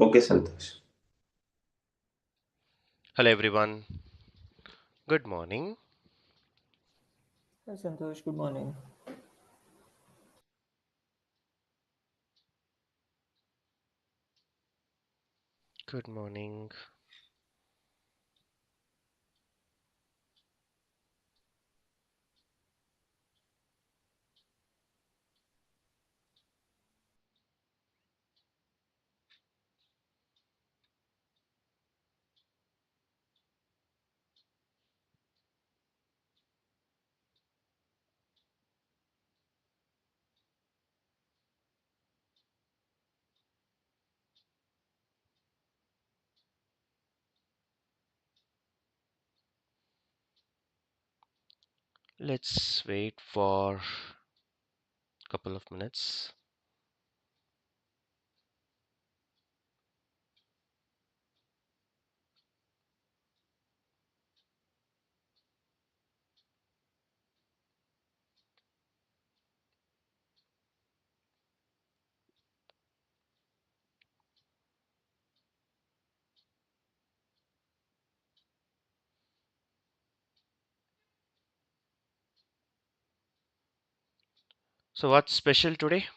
Okay, Santosh. Hello everyone. Good morning. Hi Santosh, good morning. Good morning. Let's wait for a couple of minutes. So what's special today?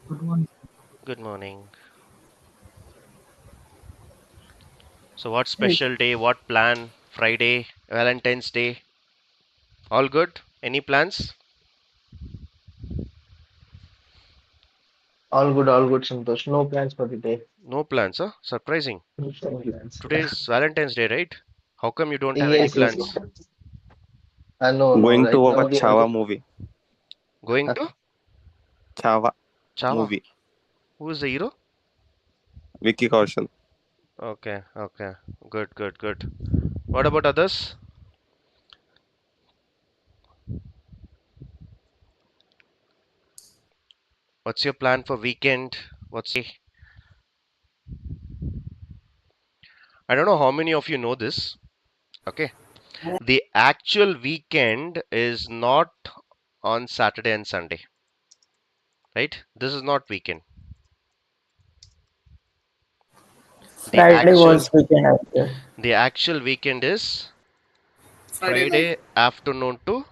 Good morning. Good morning. So what Hey, special day? What plan? Friday, Valentine's Day. All good? Any plans? All good, Santosh. No plans for the day. No plans, huh? Surprising. No plans. Today is Valentine's Day, right? How come you don't have any Yes, yes. plans? No. Going to Right now, watch the Chava only movie. Going to Chava Chava. movie. Who is the hero? Vicky Kaushal. Okay, okay. Good, good, good. What about others? What's your plan for weekend? What's your I don't know how many of you know this. Okay. The actual weekend is not on Saturday and Sunday, right? This is not weekend. The Friday actual was weekend after. the actual weekend is Friday night. Friday afternoon to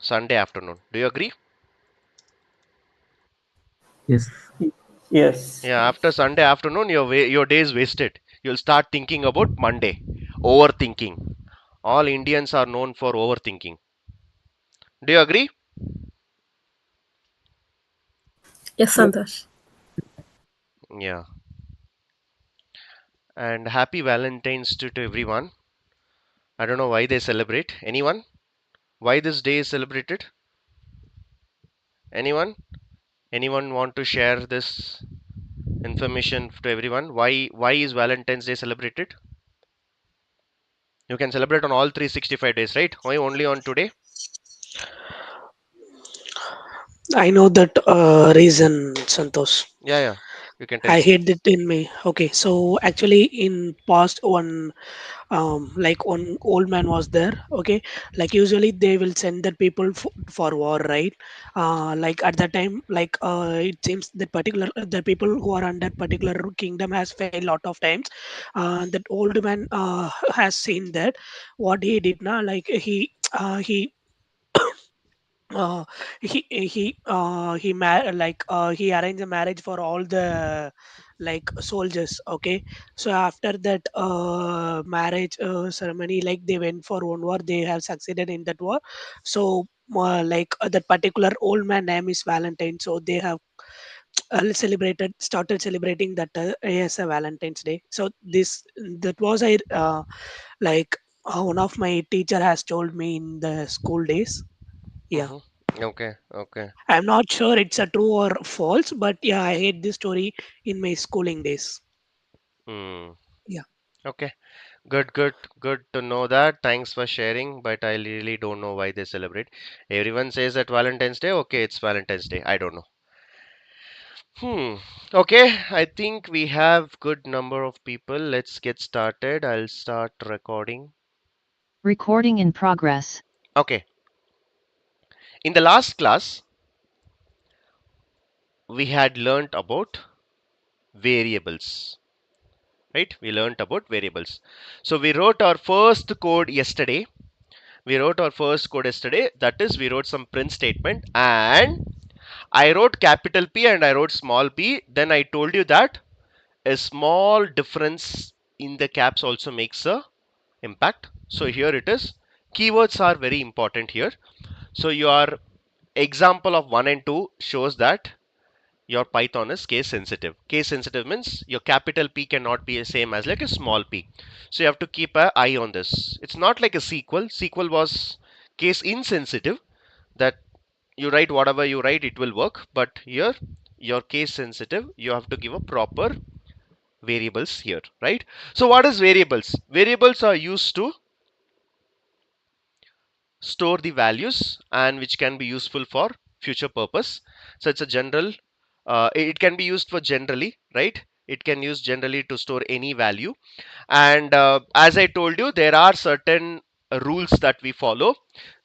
Sunday afternoon. Do you agree? yes. Yes, Yeah, after yes. Sunday afternoon your day is wasted. You'll start thinking about Monday. Overthinking. All Indians are known for overthinking. Do you agree? Yes, Yep. Santosh. Yeah. And happy Valentine's to everyone. I don't know why they celebrate. Anyone? Why this day is celebrated? Anyone? Anyone want to share this information to everyone? Why is Valentine's Day celebrated? You can celebrate on all 365 days, right? Why only on today? I know that reason, Santosh. Yeah, yeah. You can tell. I hate it in me. Okay, so actually, in past one, like one old man was there. Okay, like usually they will send their people for war, right? Like at that time, like it seems that particular the people who are under particular kingdom has failed lot of times. That old man has seen that what he did now, like he uh, he arranged a marriage for all the like soldiers. Okay, so after that marriage ceremony, like they went for one war, they have succeeded in that war. So that particular old man name is Valentine, so they have started celebrating that as a Valentine's Day. So this that was a like one of my teacher has told me in the school days. Yeah, Mm-hmm. Okay, okay. I'm not sure it's a true or false, but yeah, I hate this story in my schooling days. Hmm. Yeah. Okay. Good, good, good to know that. Thanks for sharing, but I really don't know why they celebrate. Everyone says that Valentine's Day. Okay, it's Valentine's Day. I don't know. Hmm. Okay, I think we have good number of people. Let's get started. I'll start recording. Recording in progress. Okay. In the last class, we had learnt about variables, right? We learnt about variables. So we wrote our first code yesterday. That is, we wrote some print statement, and I wrote capital P and I wrote small p. Then I told you that a small difference in the caps also makes a impact. So here it is. Keywords are very important here. So your example of 1 and 2 shows that your Python is case sensitive. Case sensitive means your capital P cannot be the same as like a small p. So you have to keep an eye on this. It's not like a SQL. SQL was case insensitive, that you write whatever you write, it will work. But here, your case sensitive, you have to give a proper variables here, right? So what is variables? Variables are used to store the values and which can be useful for future purpose. So it's a general, it can be used for generally, right? It can use generally to store any value. And as I told you, there are certain rules that we follow,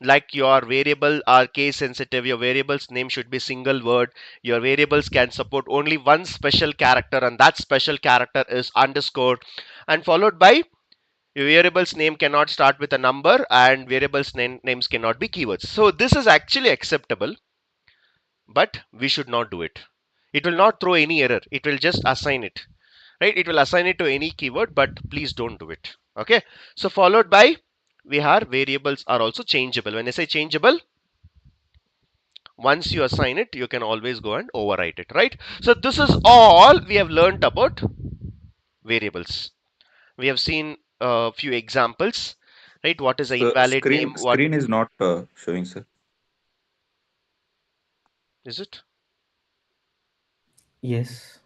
like your variable are case sensitive, your variable's name should be single word, your variables can support only one special character, and that special character is underscore, and followed by your variable's name cannot start with a number, and variables names cannot be keywords. So this is actually acceptable, but we should not do it. It will not throw any error, it will just assign it, right? It will assign it to any keyword, but please don't do it. Okay, so followed by, we have variables are also changeable. When I say changeable, once you assign it, you can always go and overwrite it, right? So this is all we have learned about variables. We have seen a few examples, right? What is an So invalid screen name? What screen is not showing, sir. is it? Yes.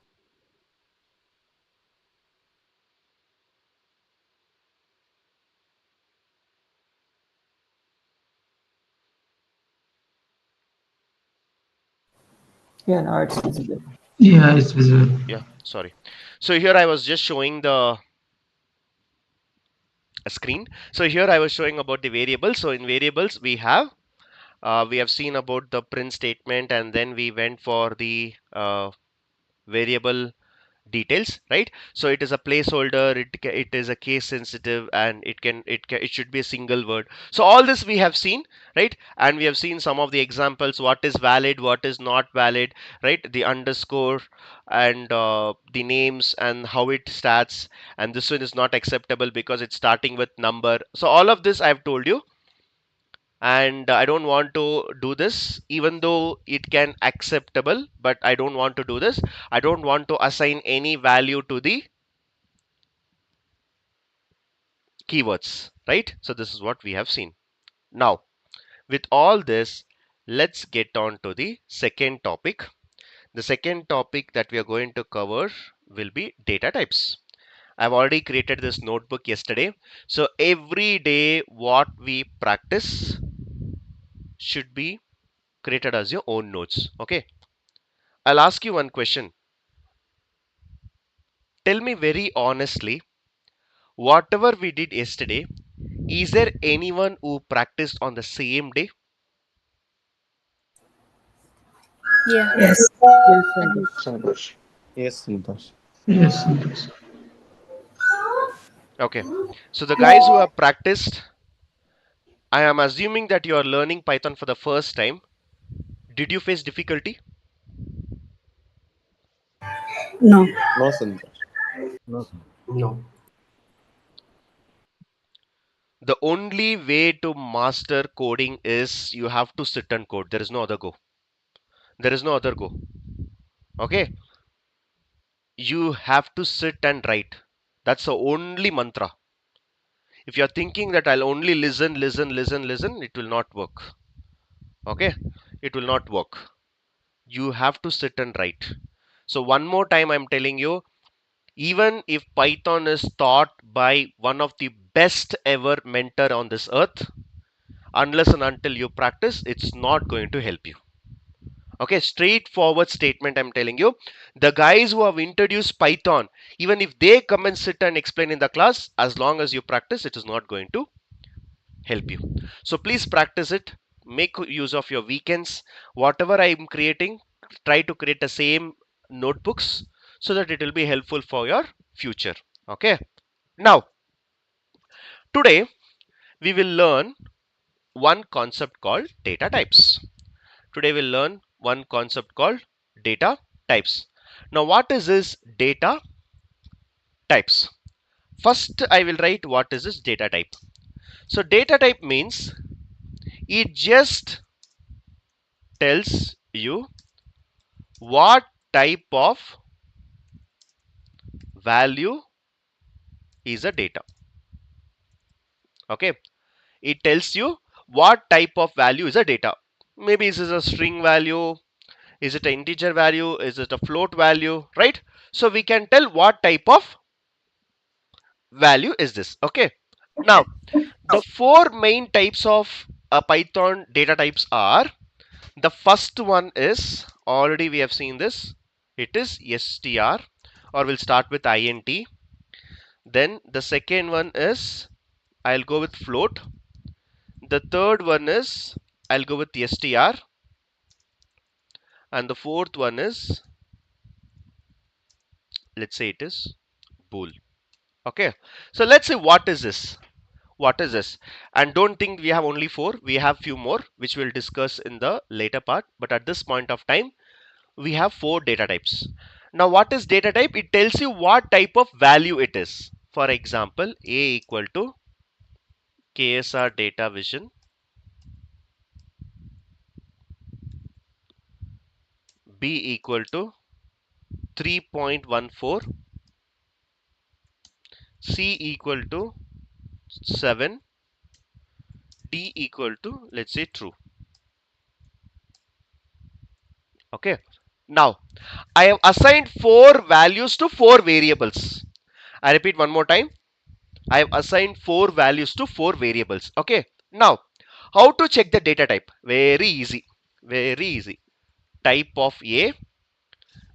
Yeah, now it's visible. Yeah, it's visible. Yeah, sorry. So here I was just showing the screen. So here I was showing about the variables. So in variables we have seen about the print statement, and then we went for the variable details, right? So it is a placeholder, it is a case sensitive, and it should be a single word. So all this we have seen, right? And we have seen some of the examples, what is valid, what is not valid, right? The underscore and the names and how it starts, and this one is not acceptable because it's starting with number. So all of this I've told you, and I don't want to do this, even though it can acceptable, but I don't want to do this. I don't want to assign any value to the keywords, right? So this is what we have seen. Now, with all this, let's get on to the second topic. The second topic that we are going to cover will be data types. I've already created this notebook yesterday. So every day what we practice should be created as your own notes. Okay, I'll ask you one question. Tell me very honestly, whatever we did yesterday, is there anyone who practiced on the same day? Yeah. Yes, I do. Santosh. Santosh. Yes, Santosh. Yes, it is. Okay, so the guys who have practiced, I am assuming that you are learning Python for the first time. Did you face difficulty? No. No, Santosh. No, sir. No. The only way to master coding is you have to sit and code. There is no other go. There is no other go. Okay, you have to sit and write. That's the only mantra. If you are thinking that I'll only listen, it will not work. Okay, it will not work. You have to sit and write. So one more time I'm telling you, even if Python is taught by one of the best ever mentor on this earth, unless and until you practice, it's not going to help you. Okay, straightforward statement I'm telling you. The guys who have introduced Python, even if they come and sit and explain in the class, as long as you practice, it is not going to help you. So please practice it. make use of your weekends. Whatever I'm creating, try to create the same notebooks so that it will be helpful for your future. Okay. Now, today we will learn one concept called data types. Today we'll learn one concept called data types. Now, what is this data types? First, I will write what is this data type. So, data type means it just tells you what type of value is a data. Okay, it tells you what type of value is a data. Maybe is it a string value, is it an integer value, is it a float value, right? So we can tell what type of value is this. Okay, now the four main types of Python data types are, the first one is, already we have seen this, it is str, or we'll start with int. Then the second one is, I'll go with float. The third one is, I'll go with str. And the fourth one is, let's say it is bool. Okay, so let's say what is this? What is this? And don't think we have only four, we have few more which we'll discuss in the later part, but at this point of time we have four data types. Now what is data type? It tells you what type of value it is. For example, a equal to ksr data vision, b equal to 3.14, c equal to 7, d equal to, let's say, true. Okay, now I have assigned four values to four variables. I repeat one more time, I have assigned four values to four variables. Okay, now how to check the data type? Very easy, very easy. Type of a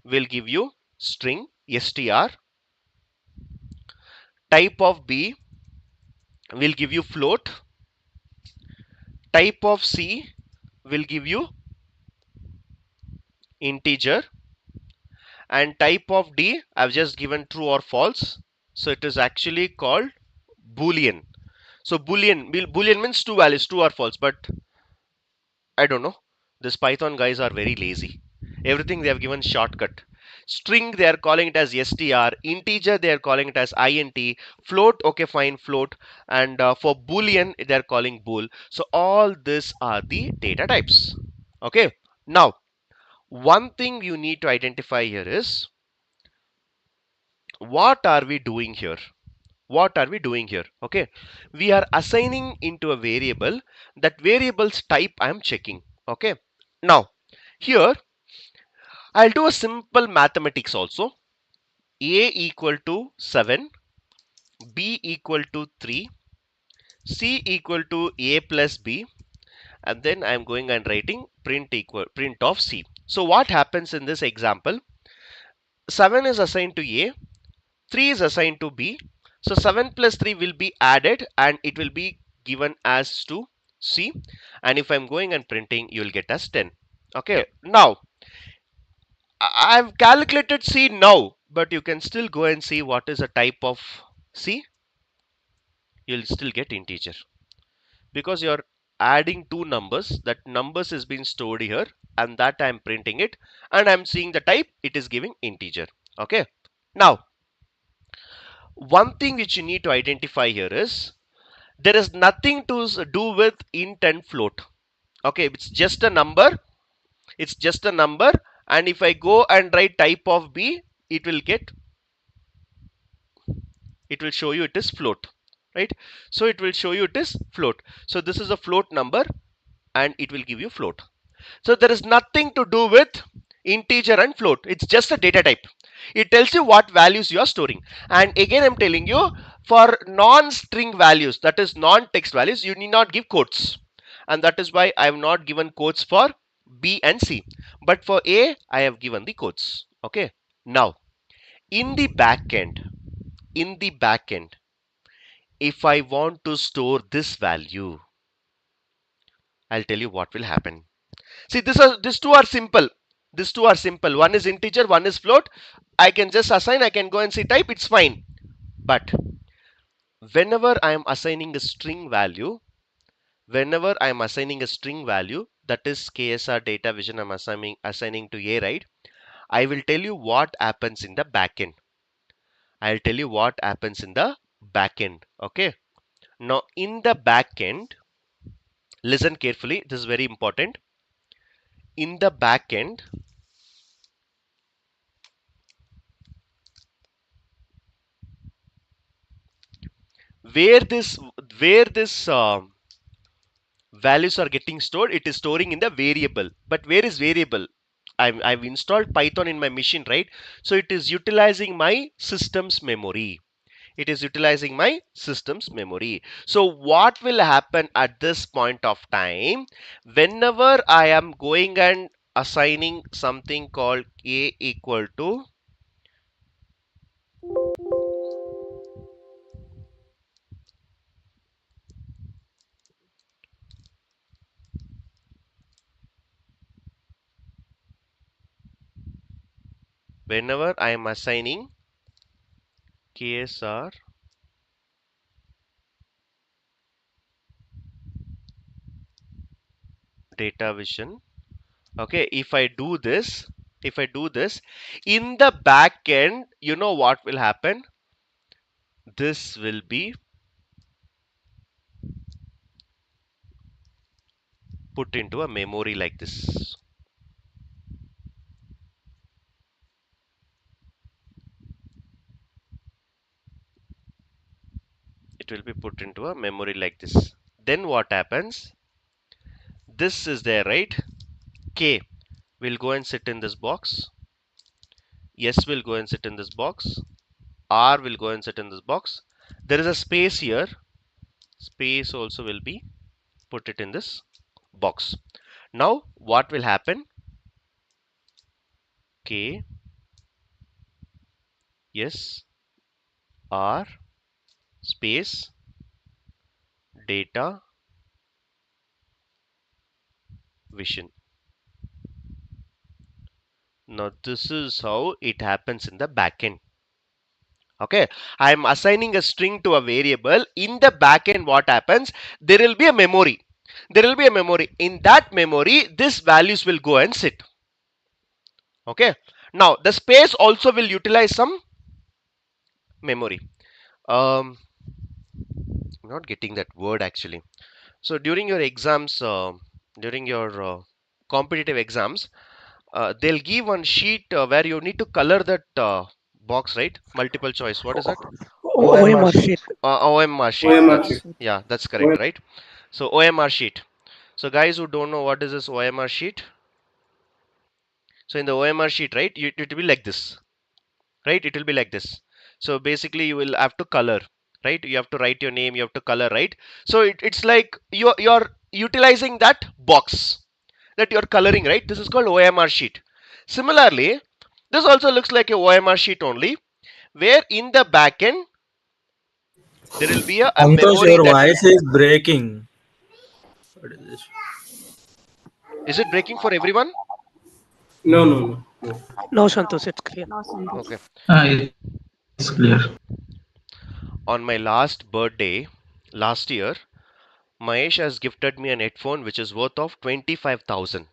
will give you string str, type of b will give you float, type of c will give you integer, and type of d I've just given true or false, so it is actually called boolean. So boolean means two values, true or false, but I don't know, this Python guys are very lazy. Everything they have given shortcut. String they are calling it as str, integer they are calling it as int, float, okay fine, float, and for boolean they are calling bool. So all this are the data types. Okay, now one thing you need to identify here is, what are we doing here? What are we doing here? Okay, we are assigning into a variable. That variable's type I am checking. Okay, now here I'll do a simple mathematics also. A equal to 7, b equal to 3, c equal to a plus b, and then I'm going and writing print of c. So what happens in this example? 7 is assigned to a, 3 is assigned to b. So 7 plus 3 will be added and it will be given as to c. And if I'm going and printing, you will get as 10. Okay, now I've calculated c now, but you can still go and see what is a type of c. You'll still get integer because you're adding two numbers. That numbers is being stored here and that I'm printing it and I'm seeing the type, it is giving integer. Okay, now one thing which you need to identify here is, there is nothing to do with int and float. Okay, it's just a number, it's just a number, and if I go and write type of b, it will show you it is float, right? So it will show you it is float. So this is a float number and it will give you float. So there is nothing to do with integer and float, it's just a data type. It tells you what values you are storing. And again I'm telling you, for non-string values, that is non-text values, you need not give quotes, and that is why I have not given quotes for b and c, but for a I have given the quotes. Okay, now in the backend, if I want to store this value, I'll tell you what will happen. See, these two are simple. These two are simple. One is integer, one is float. I can just assign, I can go and see type, it's fine. But whenever I am assigning a string value, that is KSR data vision I'm assigning to A, right? I will tell you what happens in the backend. I'll tell you what happens in the backend. Okay. Now in the backend, listen carefully. This is very important. In the backend, where this values are getting stored, it is storing in the variable. But where is variable? I've installed Python in my machine, right? So it is utilizing my system's memory. It is utilizing my system's memory. So what will happen at this point of time? Whenever I am going and assigning something called a equal to whenever I am assigning KSR data vision. Okay, if I do this in the back end, you know what will happen? This will be put into a memory like this. It will be put into a memory like this. Then what happens? This is there, right? K will go and sit in this box. S will go and sit in this box. R will go and sit in this box. There is a space here. Space also will be put it in this box. Now what will happen? K, S, R, space, data, vision. Now this is how it happens in the backend. Okay, I am assigning a string to a variable. In the backend, what happens? There will be a memory. There will be a memory. In that memory, these values will go and sit. Okay. Now the space also will utilize some memory. I'm not getting that word actually. So during your exams, during your competitive exams, they'll give one sheet where you need to color that box, right? Multiple choice. What is that? OMR OMR sheet. sheet. OMR sheet. OMR That's sheet. yeah, that's correct, right? So OMR sheet. So guys who don't know what is this OMR sheet, so in the OMR sheet, right, it will be like this, right? It will be like this. So basically, you will have to color, right? You have to write your name, you have to color, right? So it's like you're utilizing that box that you're coloring, right? This is called OMR sheet. Similarly, this also looks like a OMR sheet only, where in the backend there will be a Santosh, memory your that will. voice is breaking. What is this? Is it breaking for everyone? No, no, no, no. No, Santosh, it's clear. Okay. It's clear. On my last birthday last year, Mahesh has gifted me an headphone which is worth of 25,000.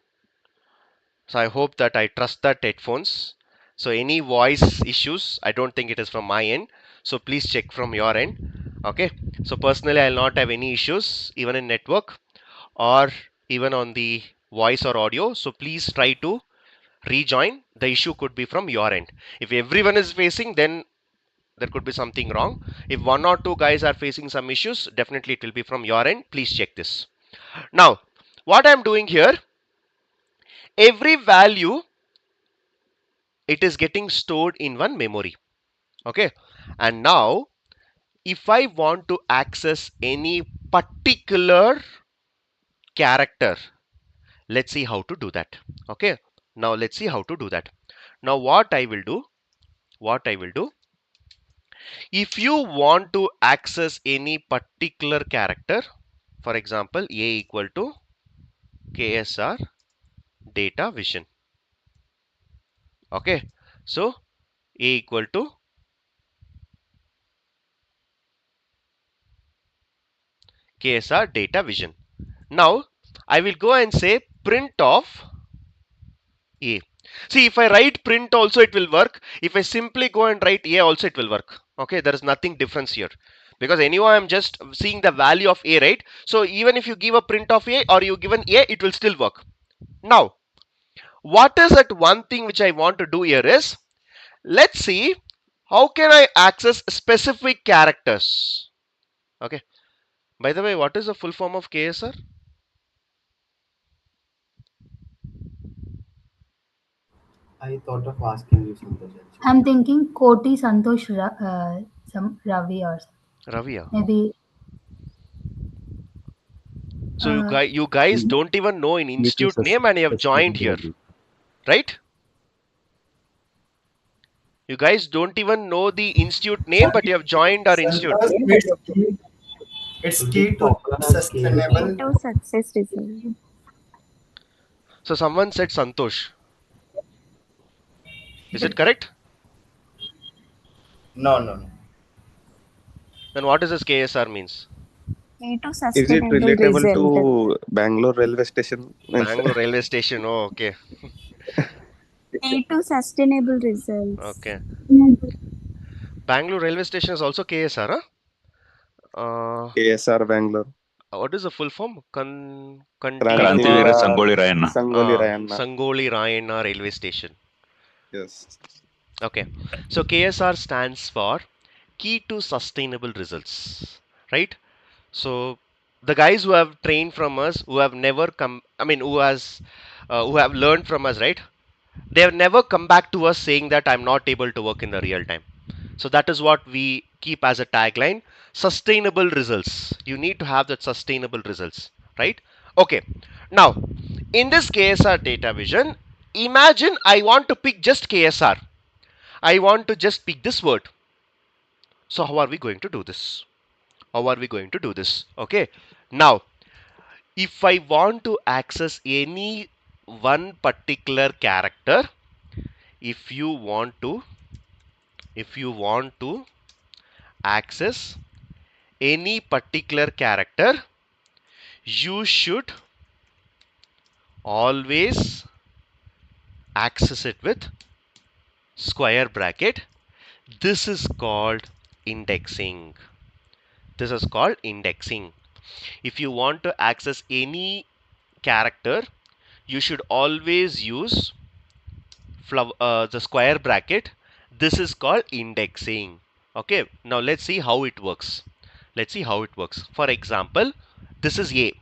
So I hope that I trust that headphones. So any voice issues, I don't think it is from my end. So please check from your end. Okay. So personally, I'll not have any issues even in network or even on the voice or audio. So please try to rejoin. The issue could be from your end. If everyone is facing, then there could be something wrong. If one or two guys are facing some issues, definitely it will be from your end. Please check this. Now, what I'm doing here, every value, it is getting stored in one memory. Okay. And now, if I want to access any particular character, let's see how to do that. Okay. Now let's see how to do that. Now what I will do, if you want to access any particular character, for example, a equal to KSR data vision. Okay, so A equal to KSR data vision. Now I will go and say print of A. See, if I write print also it will work. If I simply go and write A also it will work. Okay, there is nothing difference here. Because anyway I'm just seeing the value of A, right? So even if you give a print of A or you given A, it will still work. Now, what is that one thing which I want to do here is, let's see how can I access specific characters. Okay. By the way, what is the full form of KSR? I thought of asking you Santosh actually. I'm thinking Koti Santosh some Ravi or Ravia. maybe So uh, you guys don't even know an K2 institute name and you have joined here, sustainable. right? You guys don't even know the institute name, but you have joined our institute. Santosh, it's Is key it to popular as sustainable. KSR? Keto success result. So someone said Santosh. Is it correct? No, no, no. Then what does this KSR means? Keto Is it sustainable relatable result. to Bangalore railway station? Means, Bangalore railway station. Oh, okay. Keto sustainable results. Okay. Bangalore railway station is also KSR, huh? KSR Bangalore. What is the full form? Krantiveer Continua Krantiveer Sangoli Rayanna. Sangoli Rayanna. Sangoli Rayanna railway station. Yes. Okay. So KSR stands for Key to Sustainable Results, right? So the guys who have trained from us, who have never come, I mean, who have learned from us, right? They have never come back to us saying that I'm not able to work in the real time. So that is what we keep as a tagline: sustainable results. You need to have that sustainable results, right? Okay. Now, in this KSR data vision, imagine I want to pick just KSR. I want to just pick this word. So how are we going to do this? How are we going to do this? Okay. Now, if I want to access any one particular character, if you want to access any particular character, you should always access it with square bracket. This is called indexing. This is called indexing. If you want to access any character, you should always use the square bracket. This is called indexing. Okay, now let's see how it works. Let's see how it works. For example, this is A.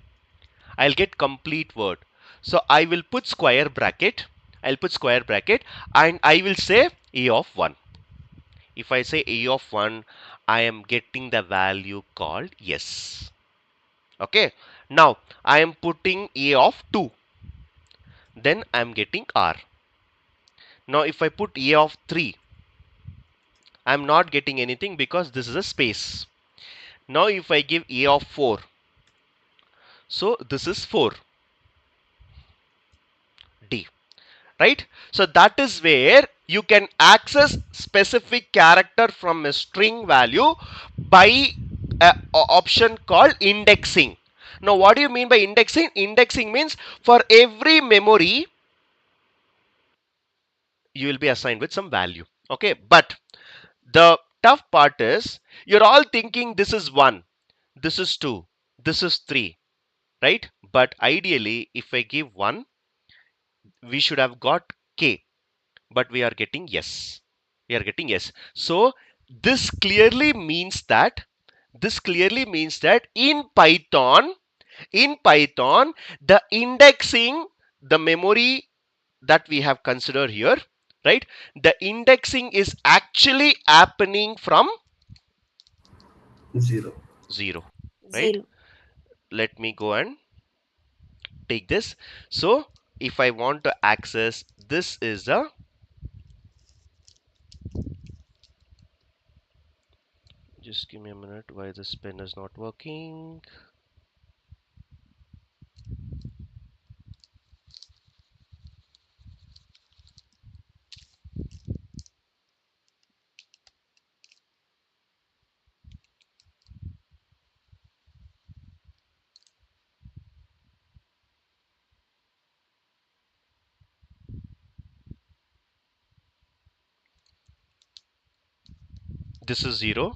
I'll get complete word. So I will put square bracket. I'll put square bracket and I will say A of 1. If I say A of 1, I am getting the value called yes. Okay. Now I am putting A of 2. Then I am getting R. Now if I put A of 3, I am not getting anything because this is a space. Now if I give A of 4, so this is 4D, right? So that is where you can access specific character from a string value by an option called indexing. Now what do you mean by indexing? Indexing means for every memory you will be assigned with some value. Okay, but the tough part is you're all thinking this is 1, this is 2, this is 3, right? But ideally if I give 1, we should have got K, but we are getting yes. We are getting yes. So this clearly means that in Python, the indexing, the memory that we have considered here, right? The indexing is actually happening from 0. 0, right? Zero. Let me go and take this. So if I want to access, this is a, just give me a minute, why this pen is not working. This is 0,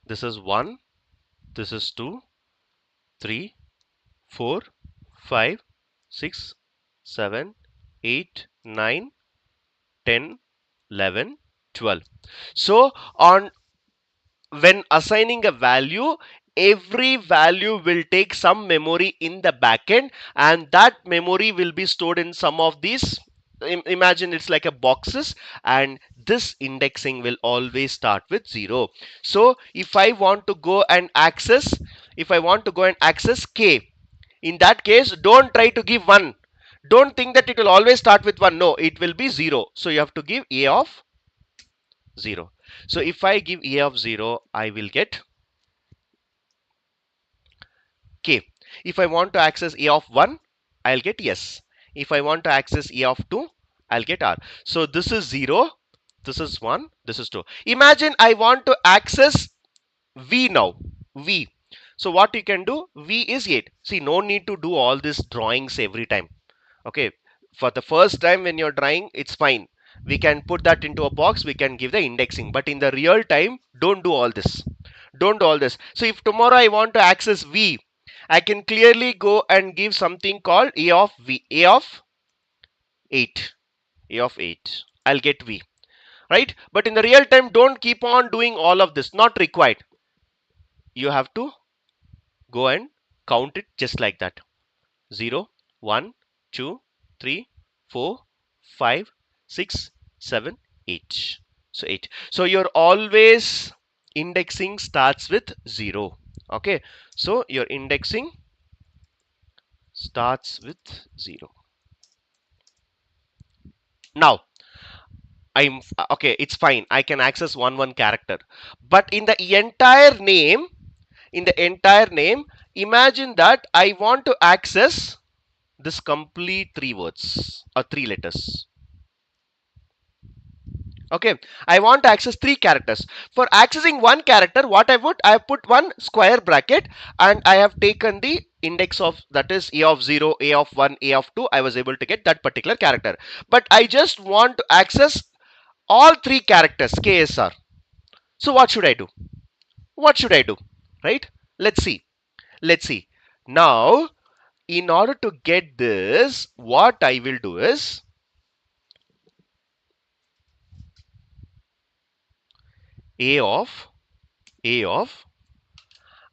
this is 1, this is 2, 3, 4, 5, 6, 7, 8, 9, 10, 11, 12. So on when assigning a value, every value will take some memory in the backend, and that memory will be stored in some of these. Imagine it's like a boxes, and this indexing will always start with 0. So if I want to go and access, k, in that case, don't try to give 1. Don't think that it will always start with 1. No, it will be 0. So you have to give a of 0. So if I give a of 0, I will get k. If I want to access a of 1, I'll get yes. If I want to access a of 2, I'll get r. So this is 0, this is 1, this is 2. Imagine I want to access v now. V. So what you can do, v is 8. See, no need to do all these drawings every time. Okay, for the first time when you're drawing, it's fine. We can put that into a box, we can give the indexing, but in the real time, don't do all this. Don't do all this. So if tomorrow I want to access v, I can clearly go and give something called a of v, a of 8, a of 8. I'll get v, right? But in the real time, don't keep on doing all of this, not required. You have to go and count it just like that. 0, 1, 2, 3, 4, 5, 6, 7, 8. So 8. So your always indexing starts with 0. Okay. So your indexing starts with 0. Now I'm okay. It's fine. I can access one character, but in the entire name, imagine that I want to access this complete 3 words or 3 letters. Okay, I want to access 3 characters. For accessing one character, what I have put one square bracket, and I have taken the index of, that is a of 0, a of 1, a of 2. I was able to get that particular character, but I just want to access all 3 characters KSR. So what should I do? Right? Let's see. Now in order to get this, what I will do is a of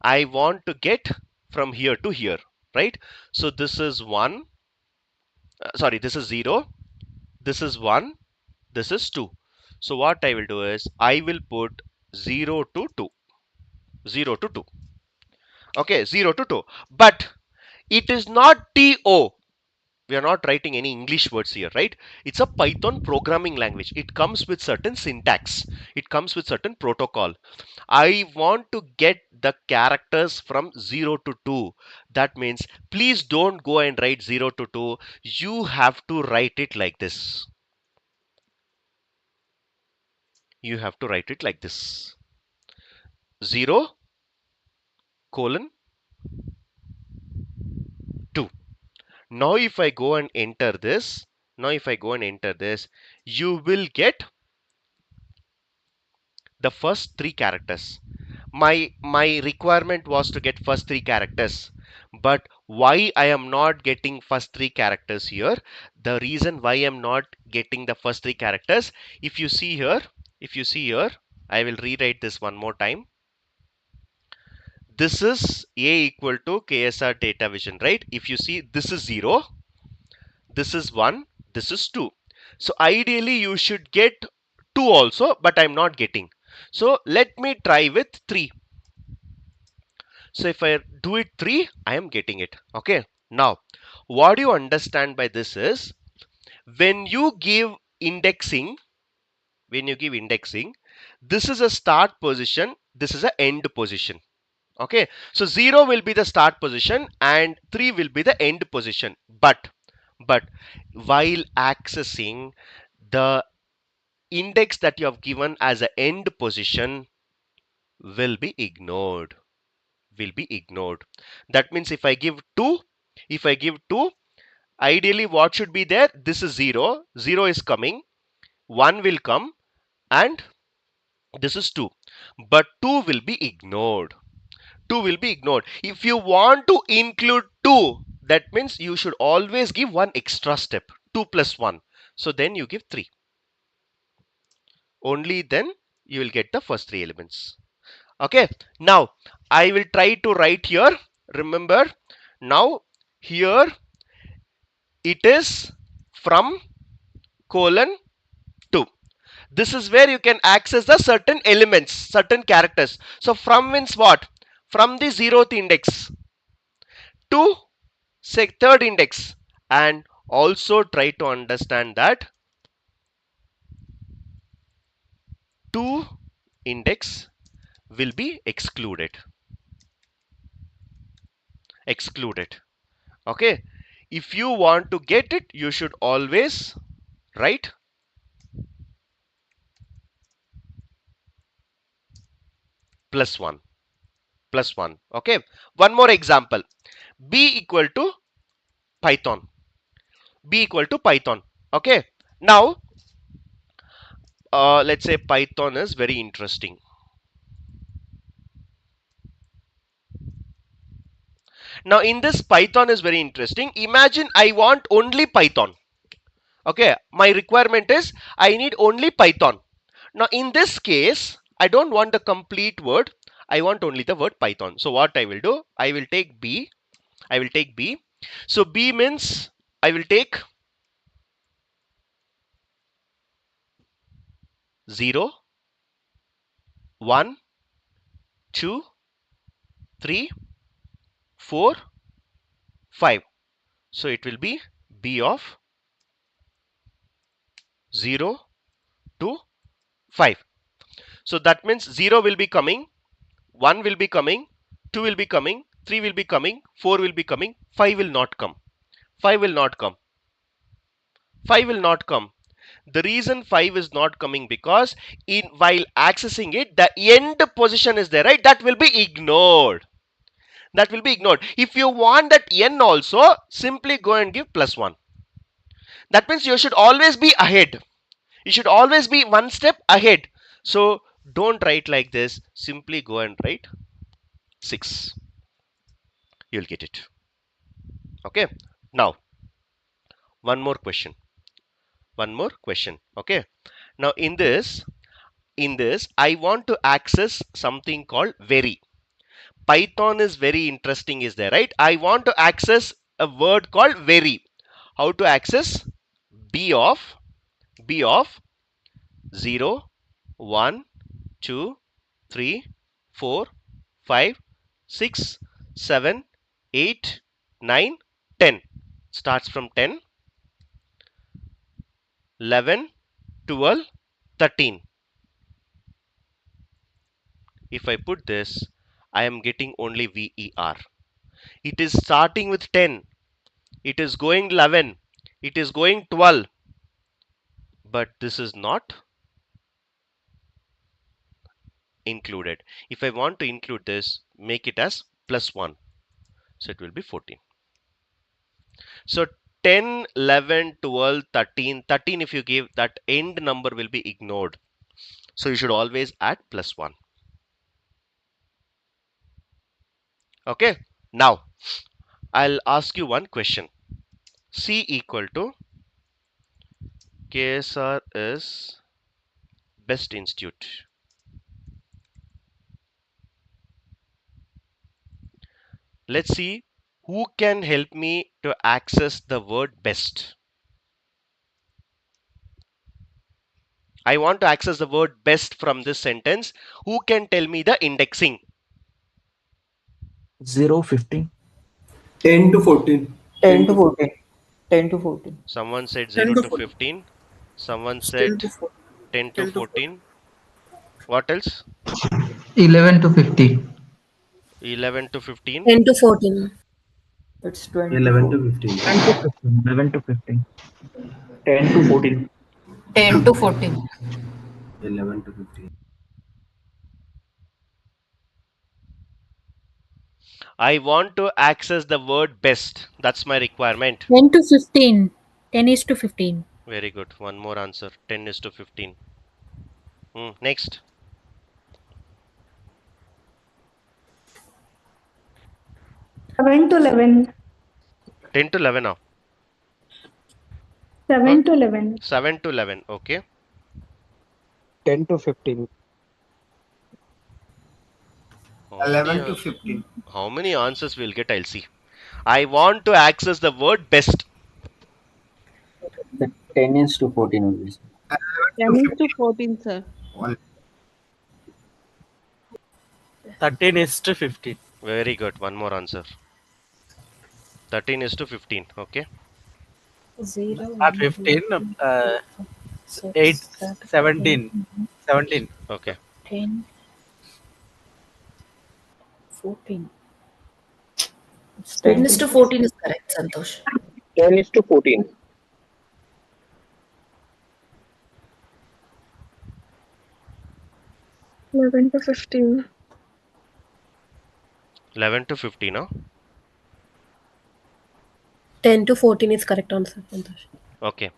I want to get from here to here, right? So this is 1, sorry, this is 0, this is 1, this is 2. So what I will do is I will put 0 to 2, 0 to 2. Okay, 0 to 2. But it is not TO. We are not writing any English words here, right? It's a Python programming language. It comes with certain syntax. It comes with certain protocol. I want to get the characters from 0 to 2. That means please don't go and write 0 to 2. You have to write it like this. You have to write it like this. 0 colon 2. Now if I go and enter this, you will get the first 3 characters. My requirement was to get first 3 characters, but why I am not getting first 3 characters here? The reason why I am not getting the first 3 characters, if you see here, I will rewrite this one more time. This is a equal to KSR data vision, right? If you see, this is 0, this is 1, this is 2. So ideally you should get 2 also, but I'm not getting. So let me try with 3. So if I do it 3, I am getting it. Okay. Now, what you understand by this is, when you give indexing, this is a start position, this is an end position. Okay. So 0 will be the start position and 3 will be the end position. But while accessing, the index that you have given as an end position will be ignored. That means if I give 2, ideally what should be there? This is 0, 0 is coming, 1 will come, and This is 2, but 2 will be ignored. 2 will be ignored. If you want to include 2, that means you should always give one extra step, 2 plus 1. So then you give 3. Only then you will get the first 3 elements. Okay, now I will try to write here. Remember, now here it is from colon 2. This is where you can access the certain elements, certain characters. So from means what? From the 0th index to say third index, and also try to understand that 2 index will be excluded. Okay, if you want to get it, you should always write plus 1. Okay, one more example. B equal to Python. Okay, now let's say Python is very interesting. Now in this Python is very interesting. Imagine I want only Python. Okay, my requirement is I need only Python. Now in this case, I don't want the complete word. I want only the word Python. So what I will do, I will take B. So B means I will take 0, 1, 2, 3, 4, 5. So it will be B of 0 to 5. So that means 0 will be coming, 1 will be coming, 2 will be coming, 3 will be coming, 4 will be coming, 5 will not come. 5 will not come. 5 will not come. The reason 5 is not coming because while accessing it, the end position is there, right? That will be ignored. If you want that n also, simply go and give plus 1. That means you should always be ahead. You should always be one step ahead. So don't write like this. Simply go and write 6. You'll get it. Okay. Now, one more question. Okay. Now in this, I want to access something called vary. Python is very interesting, is there, right? I want to access a word called vary. How to access? B of 0, 1, 2, 3, 4, 5, 6, 7, 8, 9, 10. Starts from 10, 11, 12, 13. If I put this, I am getting only VER. It is starting with 10. It is going 11. It is going 12. But this is not included. If I want to include this, make it as plus 1. So it will be 14. So 10, 11, 12, 13. 13 if you give, that end number will be ignored. So you should always add plus 1. Okay. Now, I'll ask you one question. C equal to KSR is best institute. Let's see who can help me to access the word best. I want to access the word best from this sentence. Who can tell me the indexing? 0, 15. 10 to 14. 10 to 14. 10 to 14. Someone said 10 0 to to 14. 15. Someone 10 said to 14. 10 to 10 to 14. What else? 11 to 50. 11 to 15. 10 to 14. It's 20 11 to to 15. 10 to 15. 11 to 15. 10 to 14. 10 to 14. 11 to 15. I want to access the word best. That's my requirement. 10 to 15. 10 is to 15. Very good. One more answer. 10 is to 15. Next. 7 to 11. 10 to 11 now. 7 to 11. 7 to 11. Okay. 10 to 15. 11 to 15. How many answers we'll get? I'll see. I want to access the word best. The 10 is to 14 only. 10 is to 14, sir. 13 is to 15. Very good. One more answer. 13 is to 15. Okay. 0, Not 15. 8, 17. 17. Okay. 10, 14. 10 is to 14 is correct, Santosh. 10 is to 14. 11 to 15. 11 to 15, huh? 10 to 14 is correct answer, Santosh. Okay.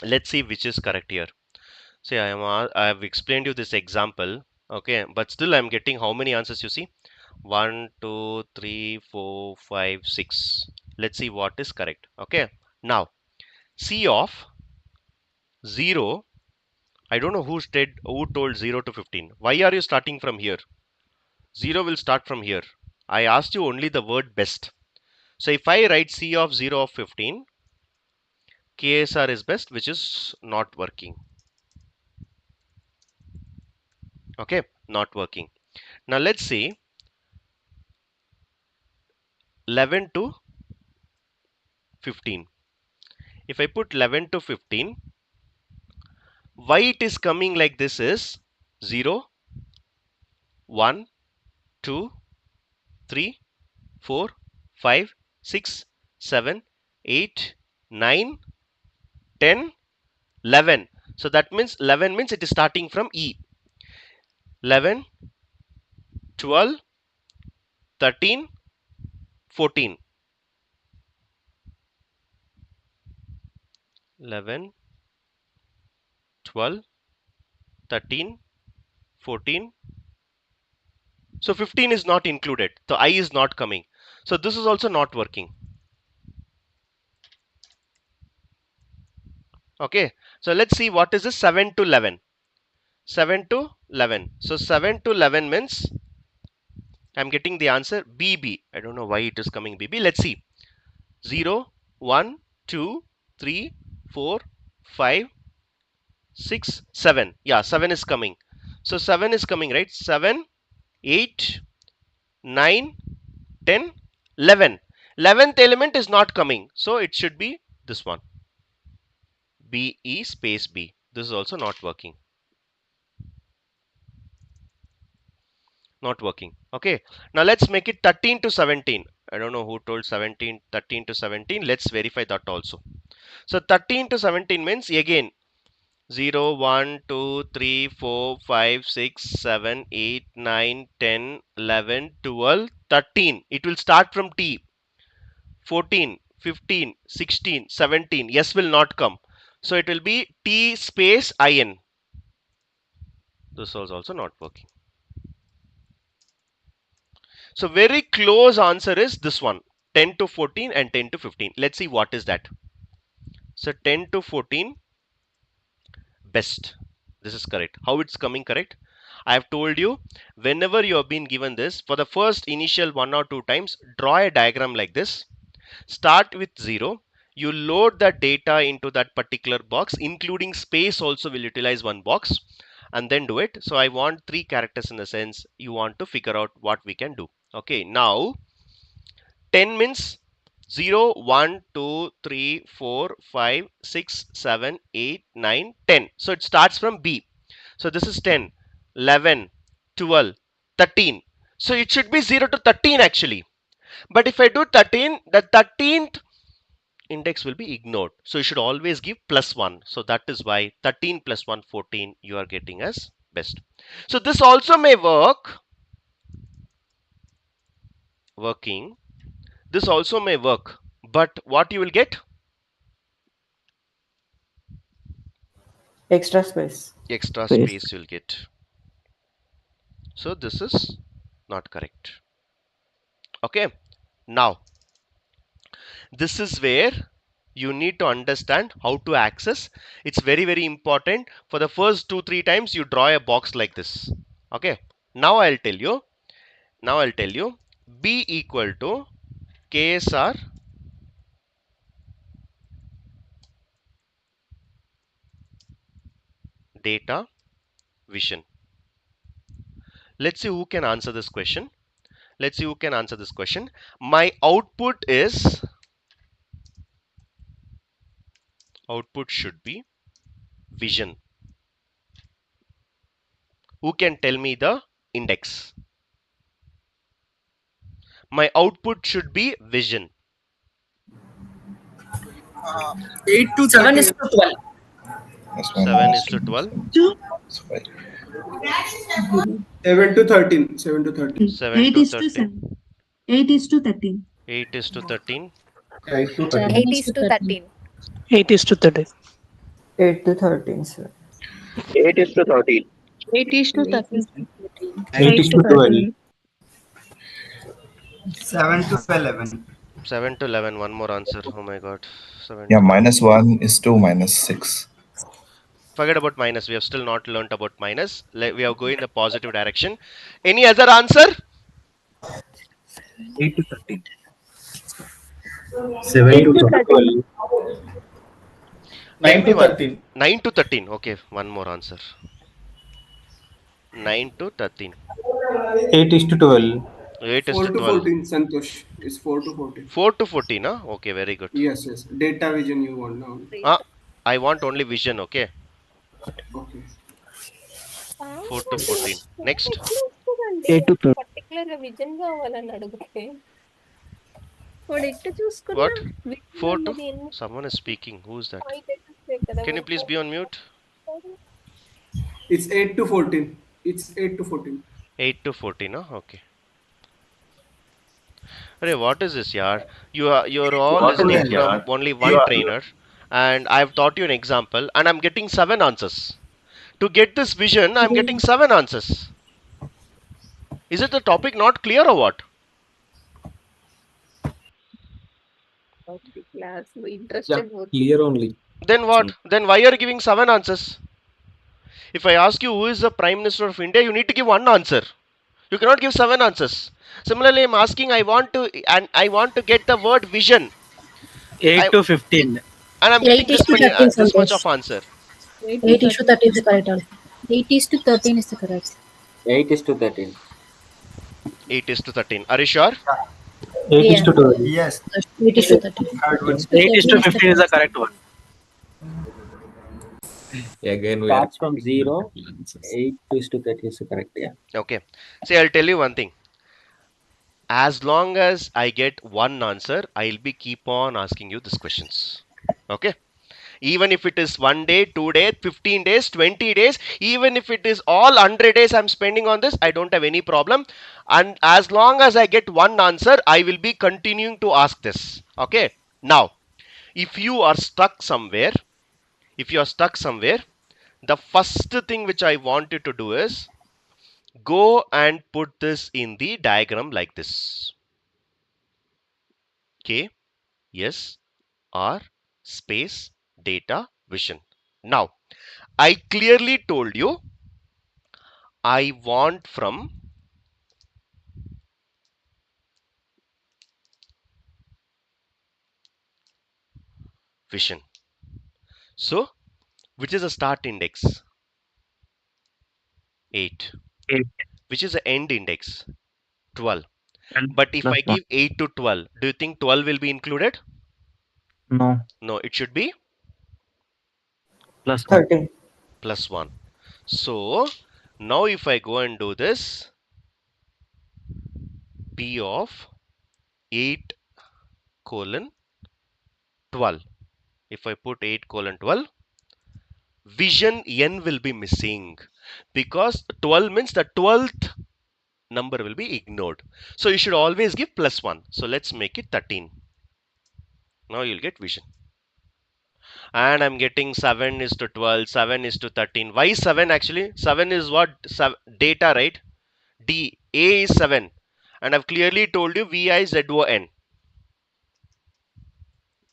Let's see which is correct here. See, I have explained you this example. Okay, but still I'm getting how many answers you see? 1, 2, 3, 4, 5, 6. Let's see what is correct. Okay. Now, C of 0. I don't know who told 0 to 15. Why are you starting from here? 0 will start from here. I asked you only the word best. So if I write C of 0 of 15, KSR is best, which is not working. Okay, not working. Now let's see 11 to 15. If I put 11 to 15, why it is coming like this is 0, 1, 2, 3, 4, 5, 6, 7, 8, 9, 10, 11. So that means 11 means it is starting from E. 11, 12, 13, 14. 11, 12, 13, 14. So 15 is not included. So I is not coming. So this is also not working. Okay. So let's see what is this 7 to 11. 7 to 11. So 7 to 11 means I'm getting the answer BB. I don't know why it is coming BB. Let's see. 0, 1, 2, 3, 4, 5, 6, 7. Yeah, 7 is coming. So 7 is coming, right? 7, 8, 9, 10, 11. 11th element is not coming. So it should be this one. BE space B. This is also not working. Not working. Okay. Now let's make it 13 to 17. I don't know who told 17, 13 to 17. Let's verify that also. So 13 to 17 means again 0, 1, 2, 3, 4, 5, 6, 7, 8, 9, 10, 11, 12, 13. It will start from T. 14, 15, 16, 17. Yes will not come. So it will be T space IN. This was also not working. So very close answer is this one. 10 to 14 and 10 to 15. Let's see what is that. So 10 to 14 best. This is correct. How it's coming correct? I have told you whenever you have been given this, for the first initial 1 or 2 times, draw a diagram like this. Start with 0. You load the data into that particular box, including space also will utilize one box, and then do it. So I want 3 characters in the sense you want to figure out what we can do. Okay, now 10 means 0, 1, 2, 3, 4, 5, 6, 7, 8, 9, 10. So it starts from B. So this is 10, 11, 12, 13. So it should be 0 to 13 actually. But if I do 13, the 13th index will be ignored. So you should always give plus 1. So that is why 13 plus 1, 14 you are getting as best. So this also may working. This also may work. But what you will get? Extra space. Extra space you'll get. So this is not correct. Okay. Now, this is where you need to understand how to access. It's very, very important. For the first 2-3 times, you draw a box like this. Okay. Now I'll tell you. B equal to KSR data vision. Let's see who can answer this question. My output should be vision. Who can tell me the index? My output should be vision. 8 to 7 13. is to 12. 7 is to 12. 7 to 13. 7 to 13. 7 8 to is to 13. 7. 8 is to 13. 8 is to 13. 8 to 7 13. 8 is is to to 13. 13. 8 is to 30. 8 to 13, sir. 8 is to 13. 8 is to 8 is 13. to 13. 8 is to 12. 7 to 11. 7 to 11. One more answer. Oh my god. 7 Yeah, to 11. -1 is to -6. Forget about minus. We have still not learnt about minus. We are going in the positive direction. Any other answer? 8 to 13. 7 8 to to 12. 13. 9 to Everyone. 13. 9 to 13. Okay, one more answer. 9 to 13. 8 is to 12. 8 is 4 to to 12. 14, Santosh. It's 4 to 14. 4 to 14, huh? Okay, very good. Yes, yes. Data vision you want now. I want only vision, okay? Okay. 4 to 14. Next. 8 to 13. Particular గా vision కావాలని అడిగితే వాడు ఎట్టు చూసుకున్నా What? Vision 4 to? అన్నది ఎన్ని Someone is speaking. Who's that? వస్తాయి కదా Can you please be on mute? It's 8 to 14. It's 8 to 14. 8 to 14, huh? Okay. Hey, what is this, yaar? You're all listening from only one trainer, and I've taught you an example, and I'm getting 7 answers. To get this vision, I'm getting 7 answers. Is it the topic not clear or what? Class interested Clear only. Then what? Then why are you giving 7 answers? If I ask you who is the Prime Minister of India, you need to give one answer. You cannot give 7 answers. Similarly, I'm asking, I want to get the word vision. 8 to 15. And I'm 8 getting is to 13, this much Santosh. of answer. 8 is to 13 is correct answer. 8 is to 13 is the correct. 8 is to 13. 8 is to 13. Are you sure? 8 is to 12. Yes. 8 is to 13. 8 is to 15 is the correct one. Again, we Starts from 0. 8 is to 13 is the correct. Yeah. Okay. See, I'll tell you one thing. As long as I get one answer, I'll be keep on asking you these questions. Okay. Even if it is 1 day, 2 days, 15 days, 20 days, even if it is all 100 days I'm spending on this, I don't have any problem. And as long as I get one answer, I will be continuing to ask this. Okay. Now, if you are stuck somewhere, the first thing which I want you to do is go and put this in the diagram like this. K, S, R, space, data, vision. Now, I clearly told you I want from vision. So, which is the start index? 8. 8. Which is the end index? 12. And But if plus I 1. give 8 to 12, do you think 12 will be included? No. No, it should be Plus 1. 13. plus 1. So, now if I go and do this, P of 8 colon 12. If I put 8 colon 12, vision n will be missing because 12 means the 12th number will be ignored. So you should always give plus 1. So let's make it 13. Now you'll get vision. And I'm getting 7 is to 12, 7 is to 13. Why 7 actually? 7 is what? Data, right? D. A is 7. And I've clearly told you VIZON.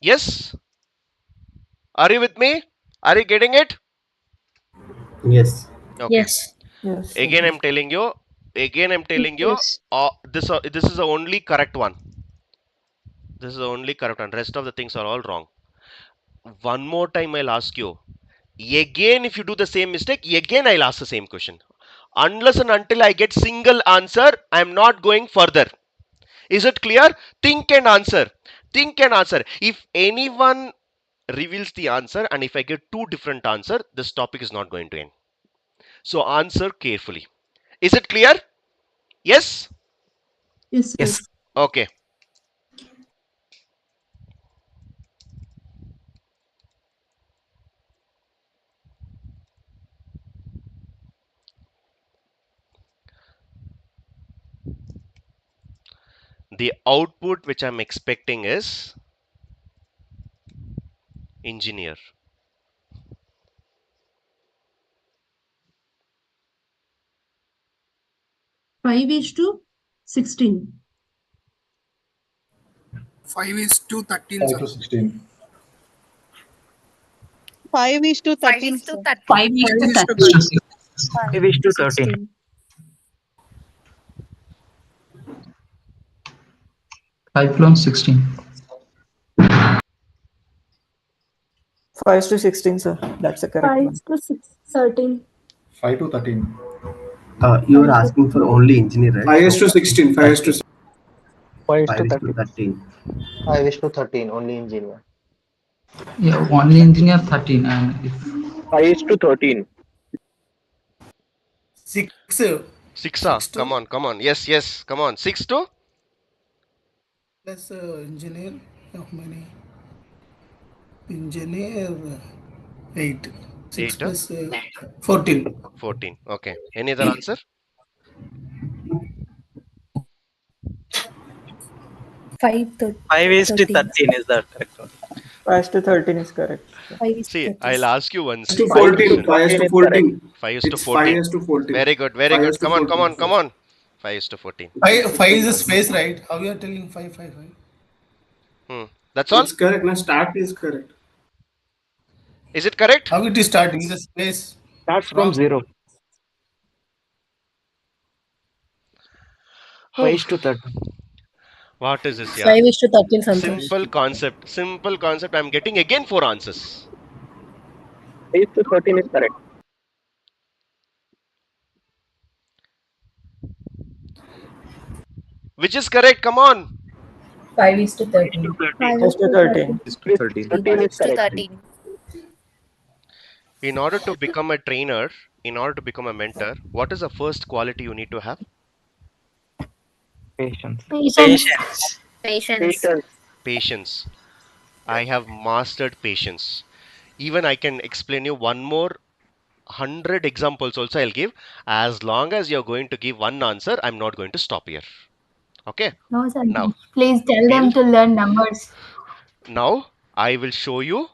Yes? Are you with me? Are you getting it? Yes. Okay. Yes. Yes. Again, I'm telling you. Again, I'm telling you. Yes. This is the only correct one. This is the only correct one. Rest of the things are all wrong. One more time, I'll ask you. Again, if you do the same mistake, again I'll ask the same question. Unless and until I get single answer, I'm not going further. Is it clear? Think and answer. Think and answer. If anyone reveals the answer and if I get two different answer, this topic is not going to end. So answer carefully. Is it clear? Yes? Yes, sir. Yes. Okay. The output which I'm expecting is engineer. 5:16. 5:13, 5 sir. to 16. 5:13, sir. 5 is to 5:13. 13. 5 is to 13. 5:16. 5 clones 16. 5 to 16, sir. That's the correct 5 one. to 6, 13. 5 to 13. You are 5 to asking for 13. only engineer, right? 5:16. 5:16. 5 is to 5 is to 13. 13. 5:13, only engineer. Yeah, only engineer 13. And if 5 is to 13. 6. Six. 6 Come to on, come on. Yes, yes. Come on. 6 to plus engineer. How many? Engineer 8. 6 8. plus 14. 14. Okay. Any other answer? 5 to 5 is to 13. 13 is the correct one. 5 to 13 is correct. 5 is See, 13. I'll ask you one 5 to5 simple is to 14. question. 5 14 to is correct. 14. 5 is to It's 5 14. is to 14. Very good, very 5 good. is to Come on, come 14. on, come on. 5 is to 14. 5 is a space, right? How you are telling 5, 5, 5? That's all? It's correct. Now start is correct. Is it correct? How it is starting? Is a space Starts from wrong? 0. 5 is to 13. What is this, yeah? 5 is to 13, Santosh. Simple concept. Simple concept. I'm getting again 4 answers. 5 is to 13 is correct. Which is correct? Come on. 5 is to 5 is to 13. 5 13. 5 is to to 13. 13. Is to 5 is 13. 13 is correct. 13. In order to become a trainer, in order to become a mentor, what is the first quality you need to have? Patience. Patience. Patience. Patience. Patience. Patience. I have mastered patience. Even I can explain you one more 100 examples also I'll give. As long as you're going to give one answer, I'm not going to stop here. Okay. No, Now, Santosh. Please tell we'll them to learn numbers. now I will show you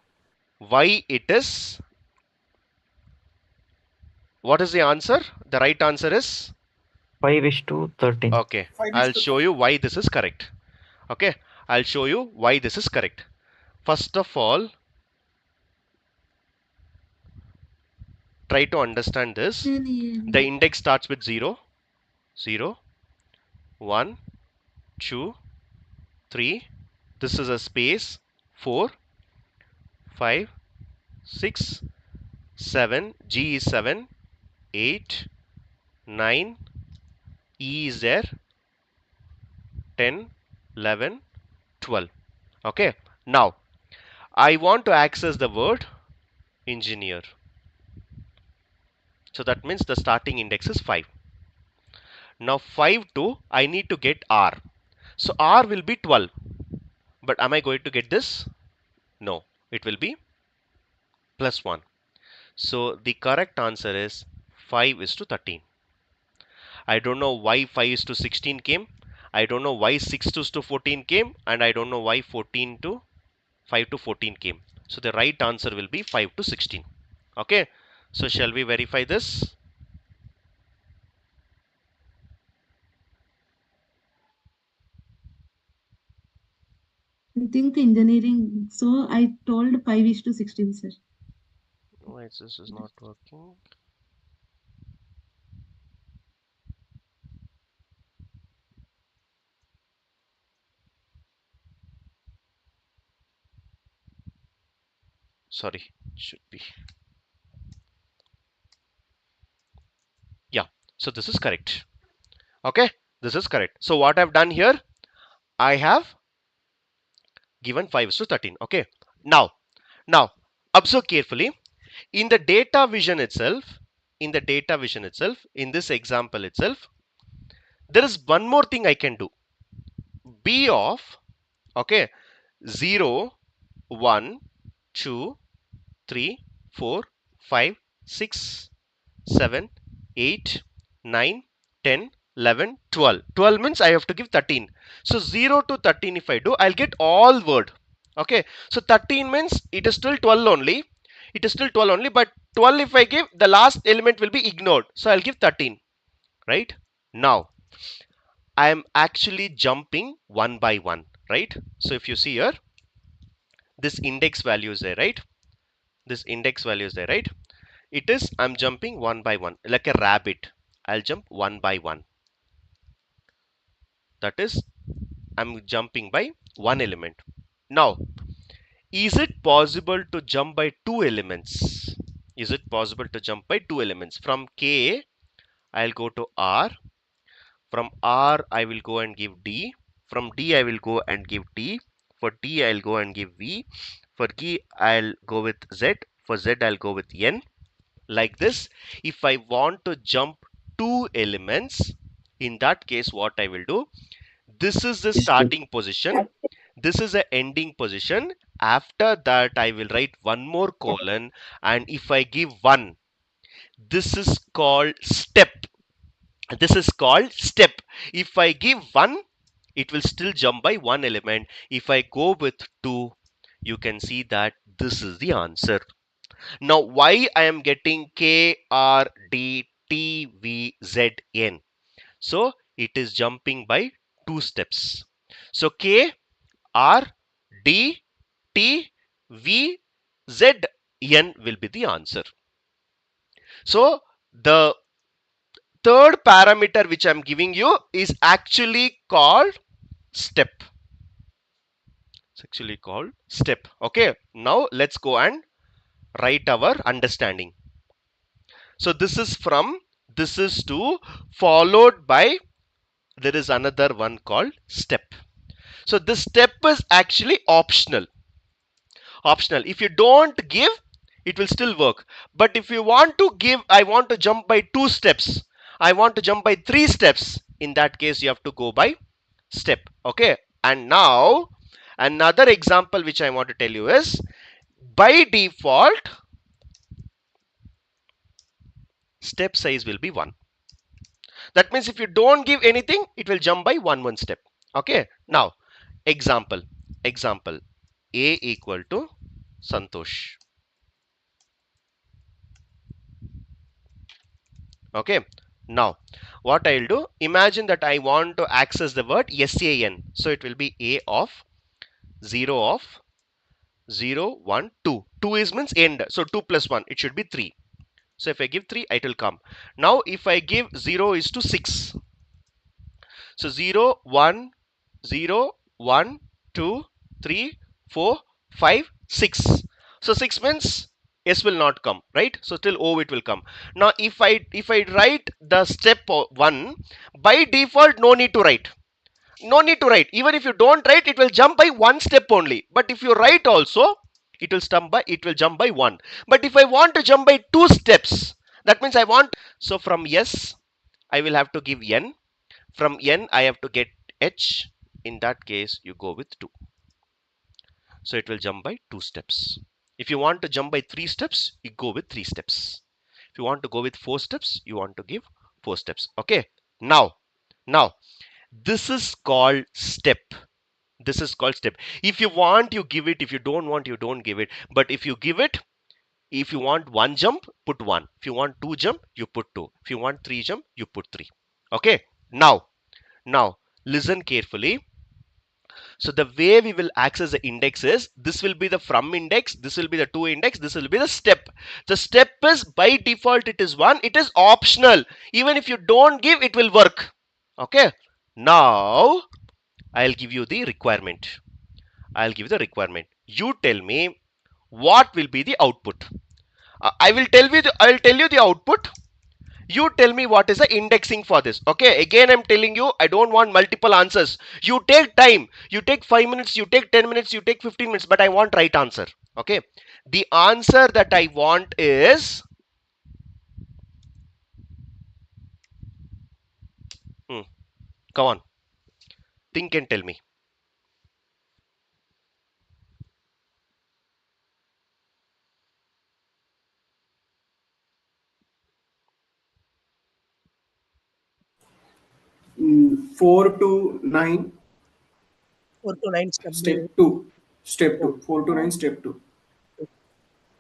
why it is. What is the answer? The right answer is 5 is to 13. okay. I'll show you why this is correct. Okay. I'll show you why this is correct. First of all, try to understand this. The index starts with 0, 0, 1, 2, 3. This is a space 4, 5, 6, 7. G is 7, 8, 9. E is there, 10, 11, 12. Okay. Now, I want to access the word engineer. So that means the starting index is 5. Now 5 to I need to get R. So R will be 12. But am I going to get this? No. It will be plus 1. So the correct answer is 5 is to 13. I don't know why 5 is to 16 came. I don't know why 6 is to 14 came. And I don't know why 14 to 5 to 14 came. So the right answer will be 5 to 16. Okay. So shall we verify this? I think engineering. So I told 5:16, sir. Why this is not working? Sorry, should be. Yeah, so this is correct. Okay, this is correct. So what I've done here, I have given 5:13. Okay, now observe carefully. In the data vision itself, in this example itself, there is one more thing I can do. B of, okay, 0, 1, 2, 3, 4, 5, 6, 7, 8, 9, 10, 11, 12. 12 means I have to give 13. So 0 to 13 if I do, I'll get all word. Okay. So 13 means it is still 12 only. It is still 12 only, but 12 if I give, the last element will be ignored. So I'll give 13. Right? Now, I am actually jumping one by one. Right? So if you see here, this index value is there, right? This index value is there, right? It is, I'm jumping one by one like a rabbit. I'll jump one by one. That is, I'm jumping by one element. Now, is it possible to jump by two elements? Is it possible to jump by two elements? From K, I'll go to R. From R, I will go and give D. From D, I will go and give T. For T, I'll go and give V. For G, I'll go with Z. For Z, I'll go with N. Like this. If I want to jump two elements, in that case, what I will do, this is the starting position, this is the ending position. After that, I will write one more colon, and if I give 1, this is called step. This is called step. If I give 1, it will still jump by one element. If I go with 2, you can see that this is the answer. Now, why I am getting K, R, D, T, V, Z, N? So it is jumping by two steps. So K, R, D, T, V, Z, N will be the answer. So the third parameter which I'm giving you is actually called step. It's actually called step. Okay. Now let's go and write our understanding. So this is from, this is to, followed by, there is another one called step. So this step is actually optional. Optional. If you don't give, it will still work. But if you want to give, I want to jump by 2 steps, I want to jump by 3 steps, in that case you have to go by step. Okay. And now another example which I want to tell you is, by default step size will be 1. That means if you don't give anything, it will jump by one step. Okay. Now example A equal to Santosh. Okay. Now what I'll do, imagine that I want to access the word SAN. So it will be A of 0, 1, 2. 2 is means end. So 2 plus 1, it should be 3. So if I give 3, it will come. Now if I give 0 is to 6. So 0, 1, 0, 1, 2, 3, 4, 5, 6. So 6 means S will not come, right? So till O it will come. Now if I write the step 1, by default no need to write. No need to write. Even if you don't write, it will jump by one step only. But if you write also, it will jump by 1. But if I want to jump by 2 steps, that means I want, so from S I will have to give N. From N I have to get H. In that case you go with 2. So it will jump by 2 steps. If you want to jump by 3 steps, you go with 3 steps. If you want to go with 4 steps, you want to give 4 steps. Okay. Now this is called step. This is called step. If you want, you give it. If you don't want, you don't give it. But if you give it, if you want 1 jump, put 1. If you want 2 jump, you put 2. If you want 3 jump, you put 3. Okay. Now listen carefully. So the way we will access the index is, this will be the from index, this will be the to index, this will be the step. The step is by default it is 1, it is optional. Even if you don't give, it will work. Okay. Now I'll give you the requirement. I'll give you the requirement. You tell me what will be the output. I will tell you the output. You tell me what is the indexing for this. Okay, again I'm telling you, I don't want multiple answers. You take time, you take 5 minutes, you take 10 minutes, you take 15 minutes, but I want right answer. Okay, the answer that I want is come on, think and tell me. Mm, 4 to 9. 4 to 9 step Step 2. Step 2. 4 to 9 step 2.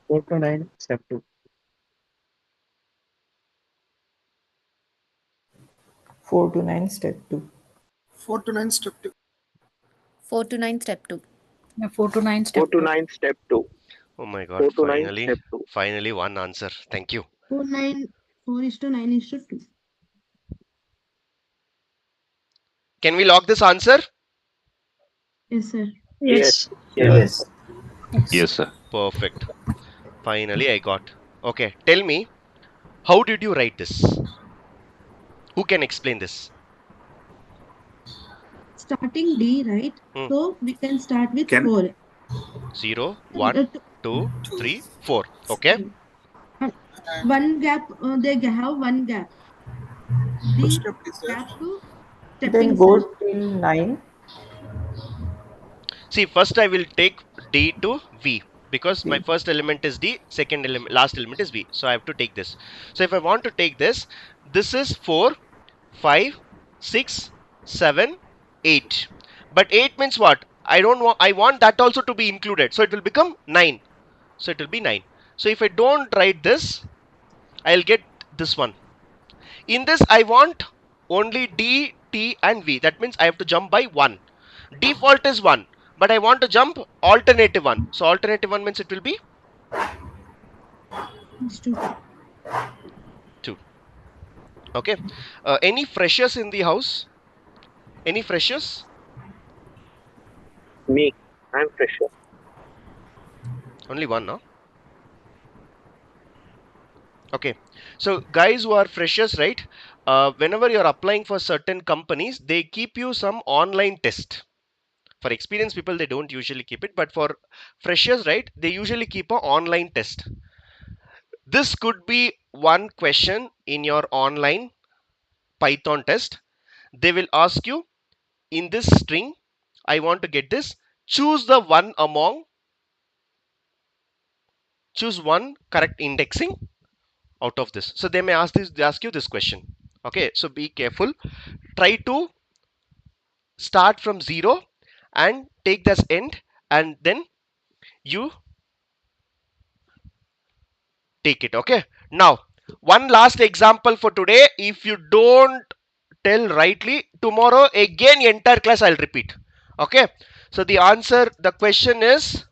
4 to 9, step 2. 4 to 9 step 2. 4 to 9 step 2. 4 to 9 step 2. Yeah, 4 to 9 4 step to 2. 9, step 2. Oh my god, 4 to 9, finally, step 2. finally one answer. Thank you. 4:9 2. Can we log this answer? Yes, sir. Yes. Yes. Yes. sir. Perfect. Finally I got. Okay, tell me, how did you write this? Who can explain this? Starting D, right? Hmm. So we can start with Can 4. 0, 1, 2, 3, 4. Okay. One gap, they have one gap. which The step is there? gap to Then stepping go stone. till 9. See, first I will take D to V because my V. first element is D, second element, last element is V. So I have to take this. So if I want to take this, this is 4, 5, 6, 7, 8. But 8 means what? I want that also to be included. So it will become 9. So it will be 9. So if I don't write this, I'll get this one. In this, I want only D, T and V. That means I have to jump by 1. Default is 1, but I want to jump alternative 1. So alternative 1 means it will be Is 2. 2. Okay. Any freshers in the house? Any freshers? Me. I'm fresher. Only one, no? Okay. So guys who are freshers, right? Whenever you're applying for certain companies, they keep you some online test. For experienced people, they don't usually keep it, but for freshers, right, they usually keep an online test. This could be one question in your online Python test. They will ask you, in this string, I want to get this, choose the one among, choose one correct indexing out of this. So they may ask you this question. Okay, so be careful. Try to start from 0 and take this end, and then you take it. Okay, now one last example for today. If you don't tell rightly, tomorrow again entire class I'll repeat. Okay, so the question is,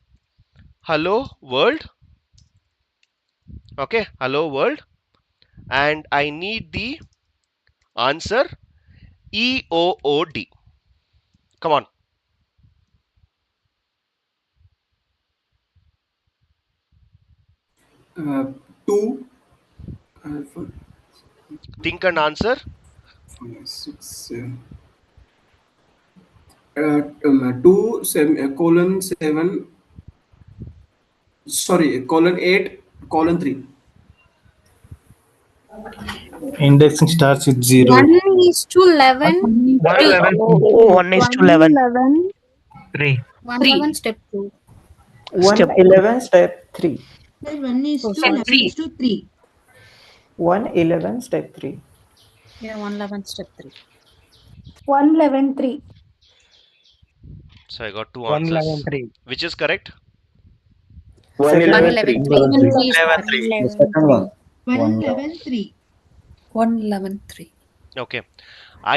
hello world. Okay, hello world, and I need the answer EOOD. Come on. Uh, 2 alpha Think and answer. 6 2 colon 7, sorry, colon 8 colon 3. Indexing starts with 0. 1:11. 111. Oh, 1 is to 11. 1:11. 3. 111 step 2. Step 111 step 3. Sir, 1 is Oh, to sorry. 11 is to 3. 111 step 3. Yeah, 111 step 3. 1:11 3. So I got two 111, answers. 3. Which is correct? 111, 111 3. 3. 1:11 3 is 3. correct. 1:11 The second 3. one. 111 3. 111 3. Okay.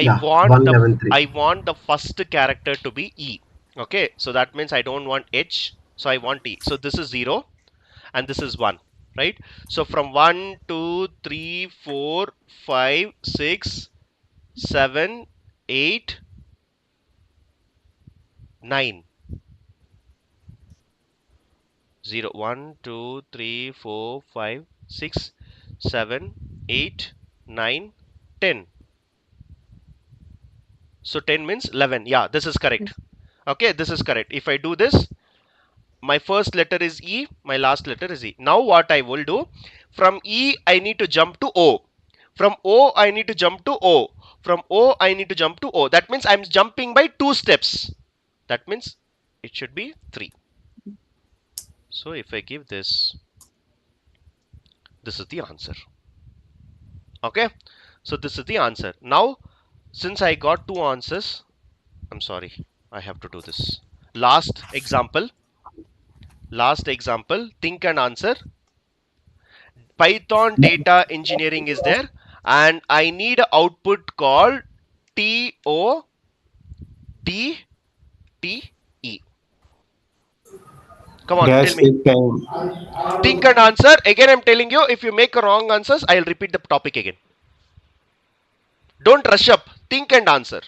Yeah, 111 3. I want the first character to be E. Okay, so that means I don't want H, so I want T. So this is 0 and this is 1, right? So from 1, 2, 3, 4, 5, 6, 7, 8, 9. 0, 1, 2, 3, 4, 5, 6, 7, 8, 9, 10. So 10 means 11. Yeah, this is correct. Okay, this is correct. If I do this, my first letter is E, my last letter is E. Now what I will do, from E I need to jump to O. From O I need to jump to O. From O I need to jump to O. That means I'm jumping by 2 steps. That means it should be 3. So if I give this, this is the answer. Okay, so this is the answer. Now since I got 2 answers, I'm sorry, I have to do this. Last example, think and answer. Python data engineering is there, and I need an output called TODTE. Come on, tell Dash me. take time. Think and answer. Again, I'm telling you, if you make wrong answers, I'll repeat the topic again. Don't rush up. Think and answer.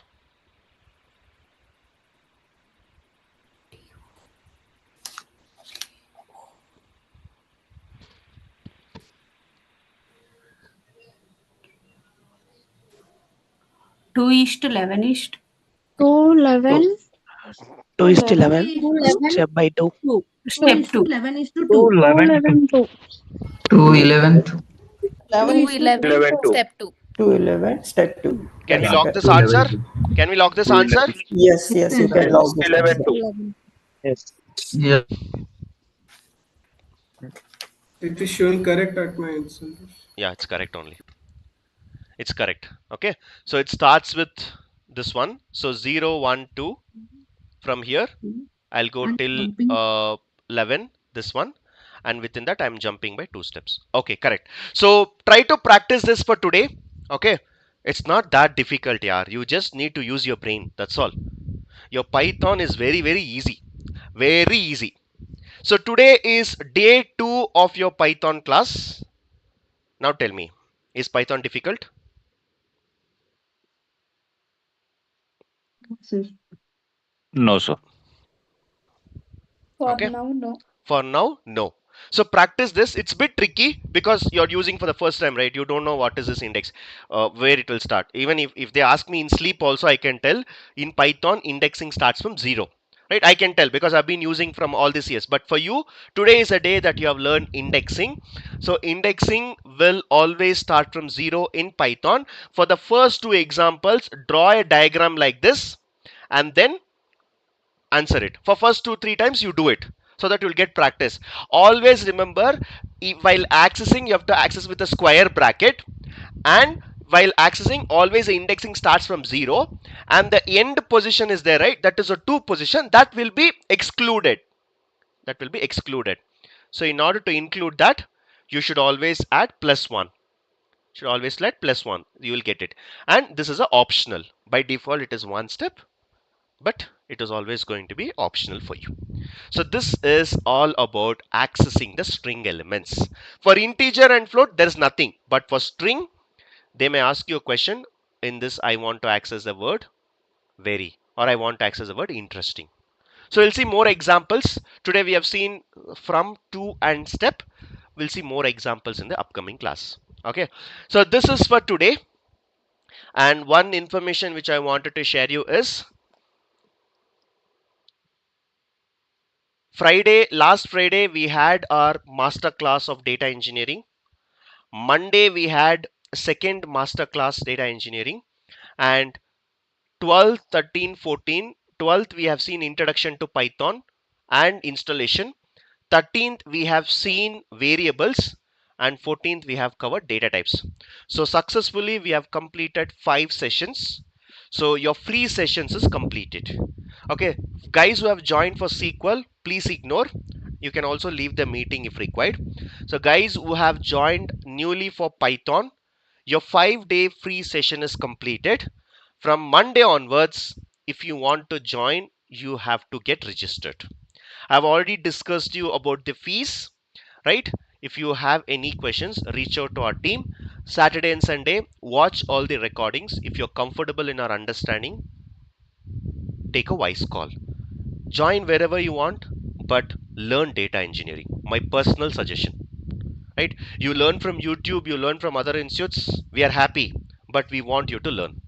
Two is to 11 is to 211. 2 is to 11. 211. Step by 2. step 2. 11 is to 2. 211 211. 211 2. 11 is to 211 step 2. 211 step 2. Can we That's lock correct. this answer? Can we lock this answer? Yes, yes, you can log this answer. 11. Yes. Yeah. It is shown correct at my end, Santosh. Yeah, it's correct only. It's correct. Okay, so it starts with this one. So 0, 1, 2. From here I'll go till 11, this one, and within that I'm jumping by 2 steps. Okay, correct. So try to practice this for today. Okay, it's not that difficult, yeah. You just need to use your brain, that's all. Your Python is very easy, very easy. So today is day 2 of your Python class. Now tell me, is Python difficult? No, sir. For Okay, now, no. for now, no. So practice this. It's a bit tricky because you're using for the first time, right? You don't know what is this index, where it will start. Even if they ask me in sleep also, I can tell in Python indexing starts from 0. Right? I can tell because I've been using from all these years. But for you, today is a day that you have learned indexing. So indexing will always start from 0 in Python. For the first 2 examples, draw a diagram like this and then answer it. For first 2-3 times you do it so that you'll get practice. Always remember, while accessing you have to access with a square bracket, and while accessing always the indexing starts from 0 and the end position is there, right? That is a 2 position that will be excluded. That will be excluded. So in order to include that, you should always add +1. Should always let +1. You will get it. And this is a optional. By default it is 1 step, but it is always going to be optional for you. So this is all about accessing the string elements. For integer and float, there is nothing, but for string, they may ask you a question. In this, I want to access the word very, or I want to access the word interesting. So we'll see more examples. Today we have seen from, to, and step. We'll see more examples in the upcoming class. Okay, so this is for today. And one information which I wanted to share you is last Friday, we had our master class of data engineering. Monday, we had second master class data engineering. And 12th, 13, 14, 12th, we have seen introduction to Python and installation. 13th, we have seen variables. And 14th, we have covered data types. So successfully, we have completed 5 sessions. So your free sessions is completed. Okay, guys who have joined for SQL, please ignore. You can also leave the meeting if required. So guys who have joined newly for Python, your 5-day free session is completed. From Monday onwards, if you want to join, you have to get registered. I've already discussed you about the fees, right? If you have any questions, reach out to our team. Saturday and Sunday, watch all the recordings. If you're comfortable in our understanding, take a wise call. Join wherever you want, but learn data engineering. My personal suggestion, right? You learn from YouTube, you learn from other institutes. We are happy, but we want you to learn,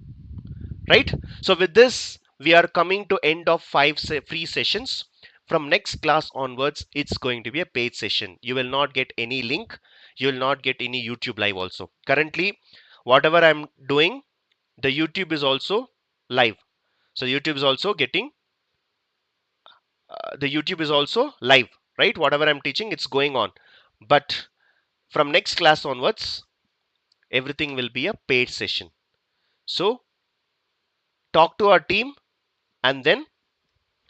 right? So with this, we are coming to end of 5 free sessions. From next class onwards, it's going to be a paid session. You will not get any link. You will not get any YouTube live also. Currently, whatever I'm doing, the YouTube is also live. So YouTube is also getting, the YouTube is also live, right? Whatever I'm teaching, it's going on. But from next class onwards, everything will be a paid session. So talk to our team and then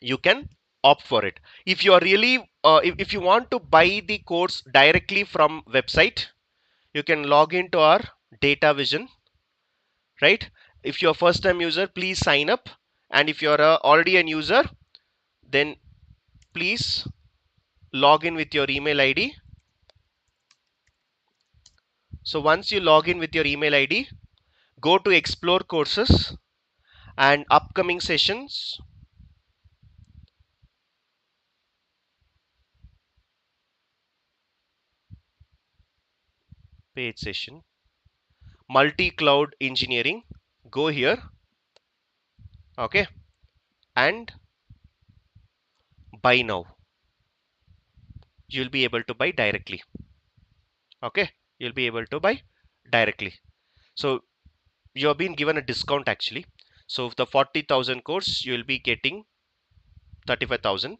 you can opt for it. If you are really if you want to buy the course directly from website, you can log into our data vision, right? If you're a first time user, please sign up, and if you're already an user, then please log in with your email ID. So once you log in with your email ID, go to explore courses and upcoming sessions. Paid session, multi-cloud engineering, go here, okay, and buy now. You'll be able to buy directly, okay, you'll be able to buy directly. So you have been given a discount actually. So the 40,000 course, you'll be getting 35,000.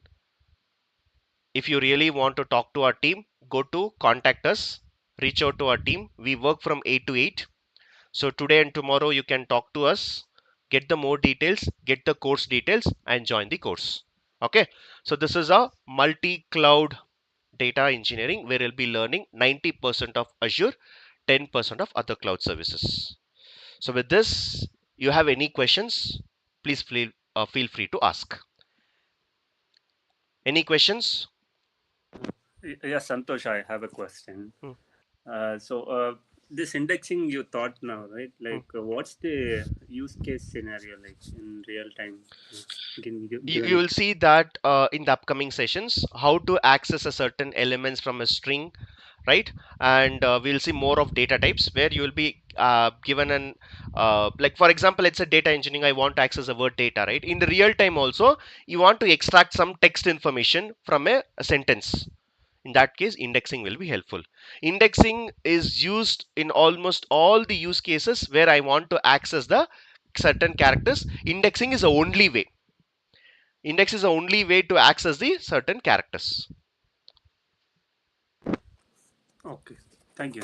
If you really want to talk to our team, go to contact us, reach out to our team. We work from 8 to 8. So today and tomorrow you can talk to us, get the more details, get the course details, and join the course. Okay, so this is a multi-cloud data engineering where you'll be learning 90% of Azure, 10% of other cloud services. So with this, you have any questions, please feel free to ask. Any questions? Yes, Santosh, I have a question. This indexing you thought now, right? Like, what's the use case scenario like in real time? You will see that in the upcoming sessions, how to access a certain elements from a string, right? And we'll see more of data types where you will be given an like for example, it's a data engineering, I want to access a word data, right? In the real time also, you want to extract some text information from a sentence. In that case, indexing will be helpful. Indexing is used in almost all the use cases where I want to access the certain characters. Indexing is the only way. Index is the only way to access the certain characters. Okay, thank you.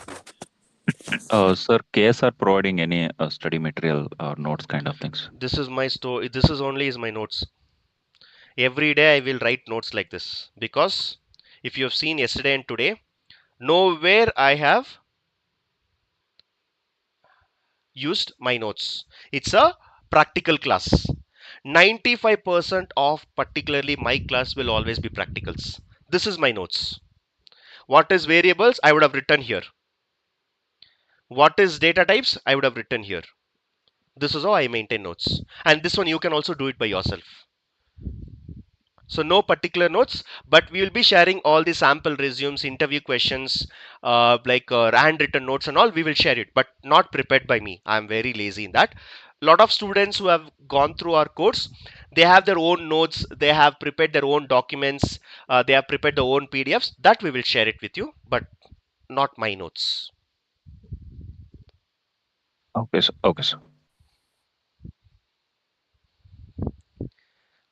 Sir, KS are providing any study material or notes kind of things? This is my story. This is only is my notes. Every day I will write notes like this, because if you have seen yesterday and today, nowhere I have used my notes. It's a practical class. 95% of particularly my class will always be practicals. This is my notes. What is variables? I would have written here. What is data types? I would have written here. This is how I maintain notes. And this one you can also do it by yourself. So no particular notes, but we will be sharing all the sample resumes, interview questions, like handwritten notes and all. We will share it, but not prepared by me. I'm very lazy in that. A lot of students who have gone through our course, they have their own notes. They have prepared their own documents. They have prepared their own PDFs. That we will share it with you, but not my notes. Okay, sir. Okay, sir.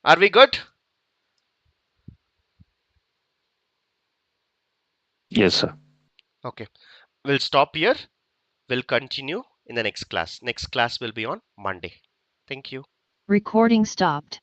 Are we good? Yes, sir. Okay, we'll stop here. We'll continue in the next class. Next class will be on Monday. Thank you. Recording stopped.